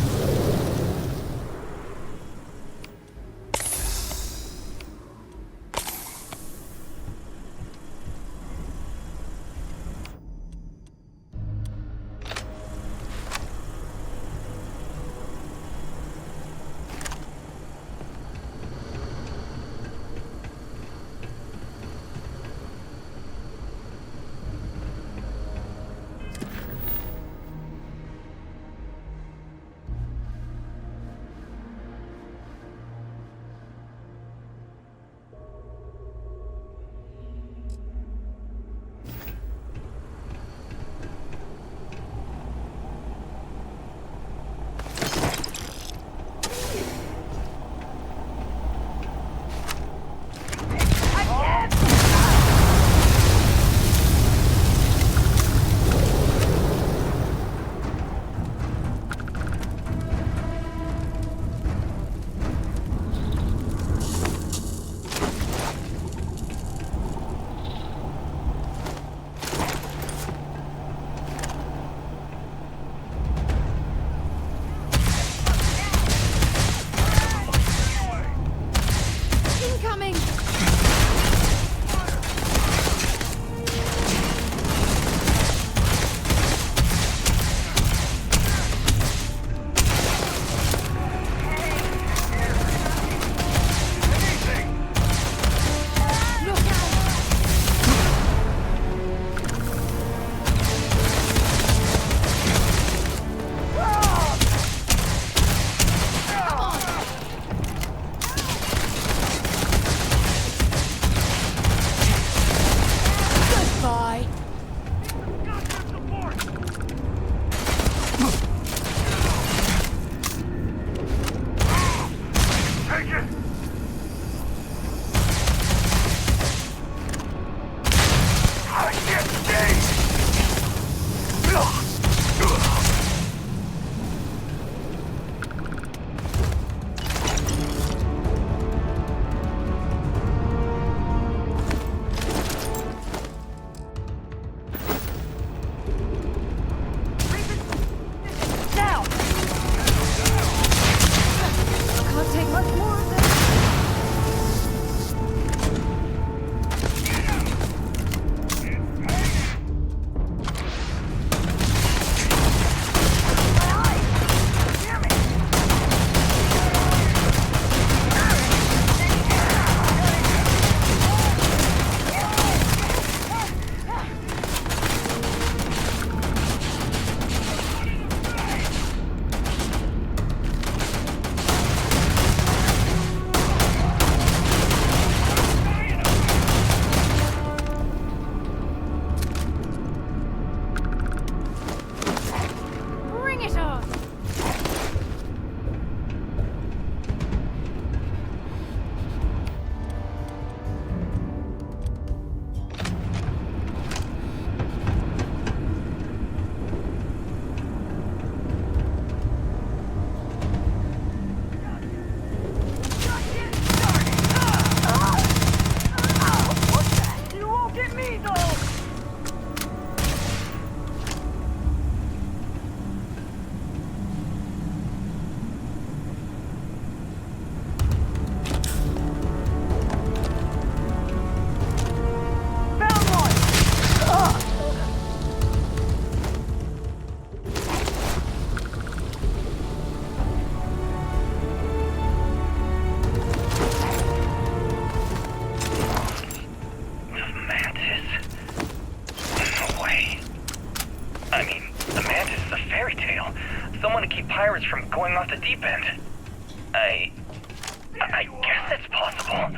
Someone to keep pirates from going off the deep end. I guess it's possible.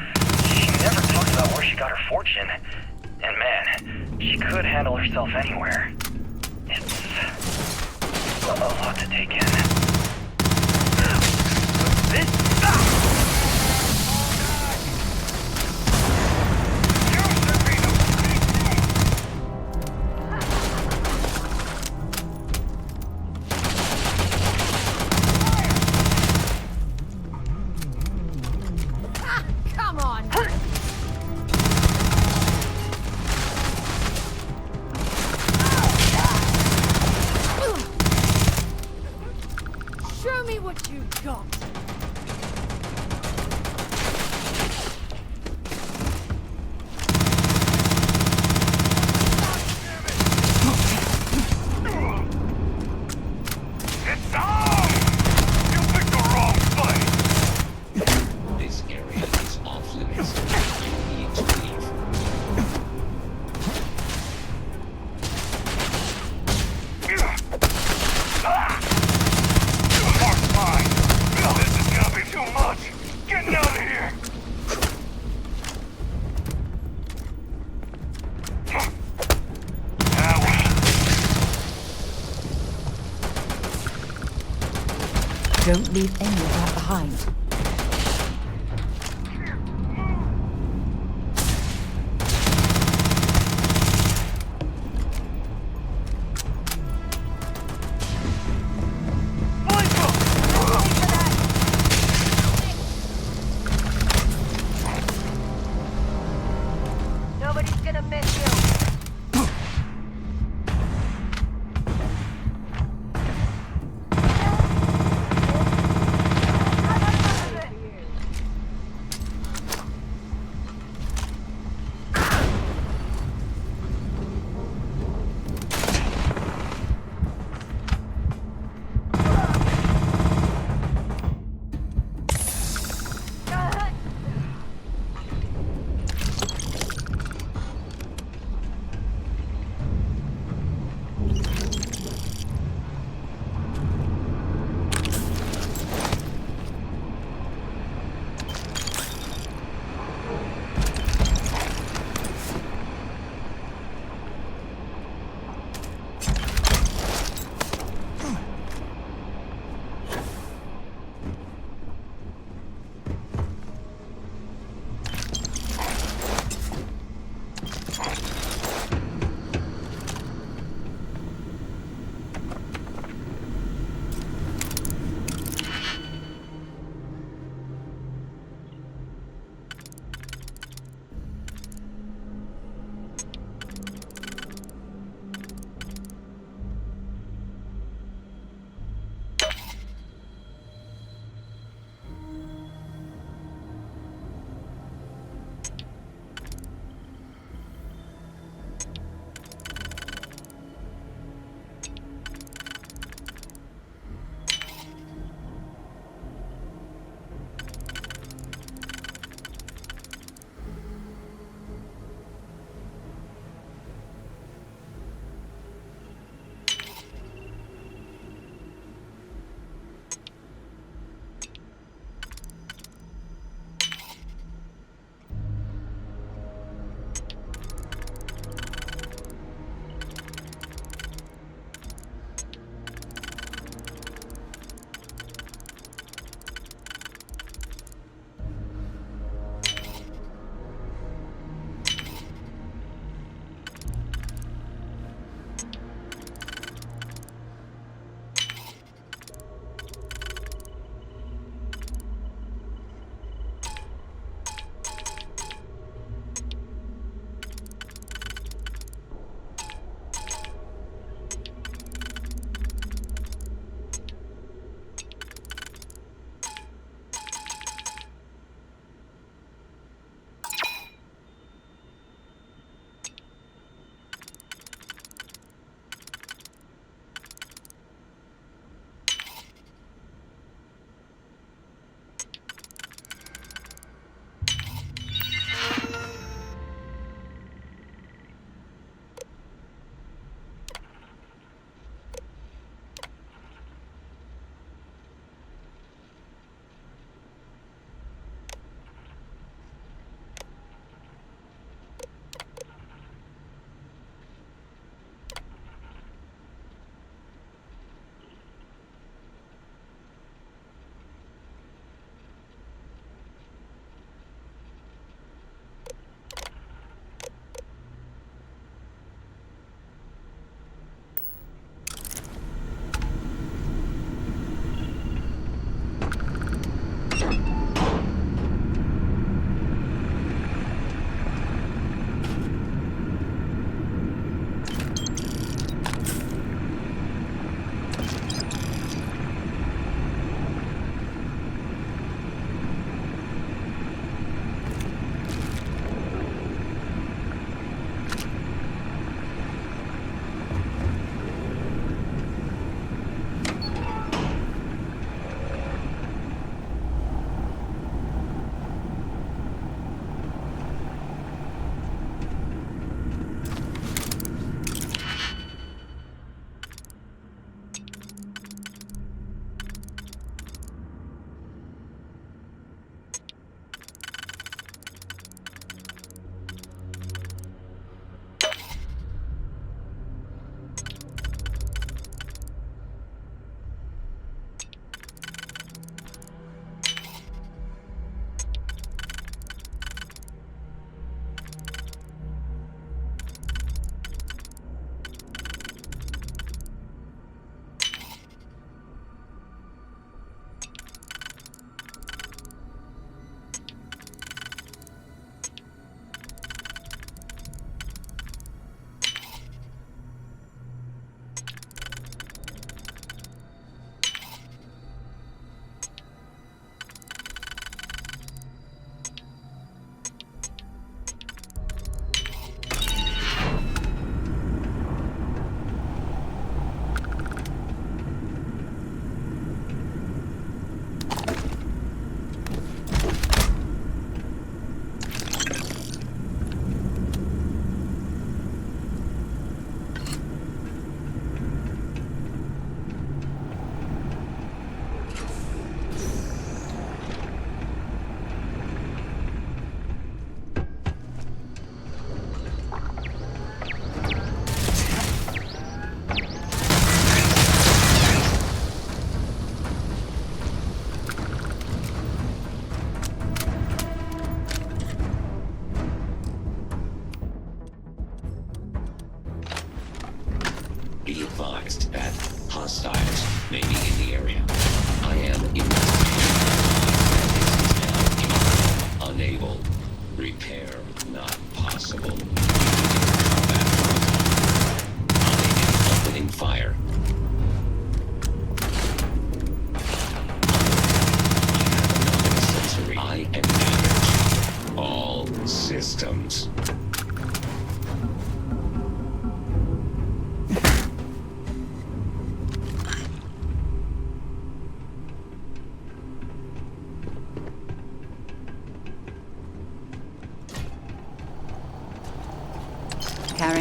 She never talks about where she got her fortune. And man, she could handle herself anywhere. It's a lot to take in. Come on! Show me what you got! It's on! You picked the wrong fight! This area is off limits. You need to leave. Mark's mine! This is gonna be too much! Getting out of here! Don't leave any of that behind. Nobody's gonna miss you!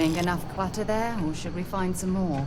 Clearing enough clutter there, or should we find some more?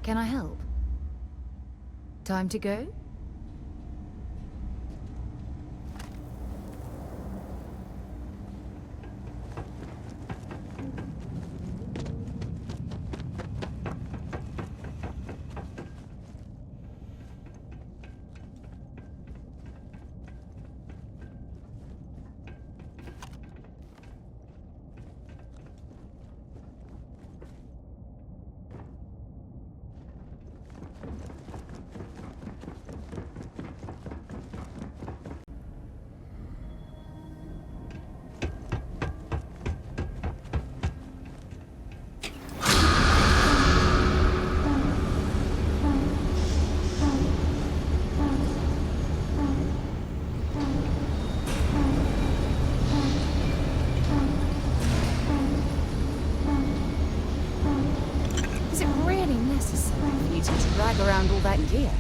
Can I help? Time to go? Is it really necessary for you to drag around all that gear?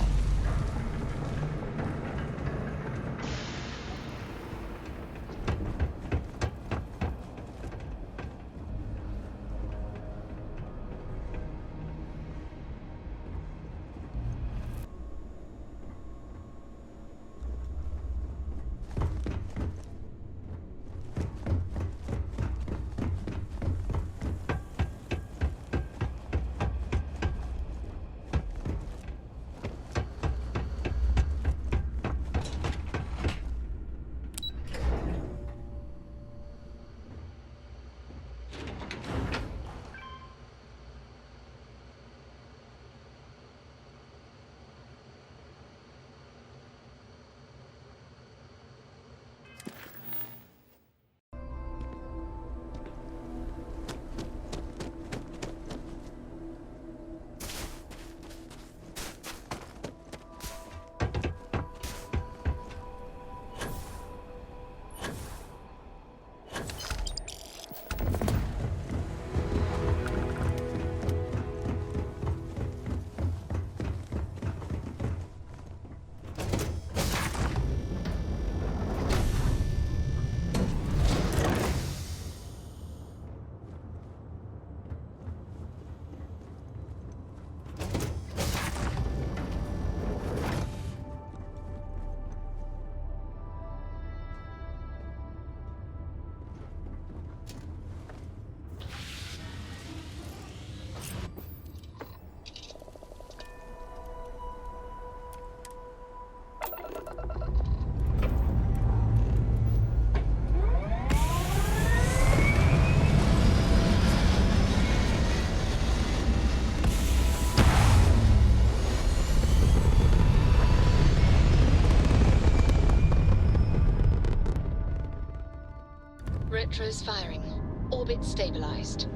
Retro's firing. Orbit stabilized.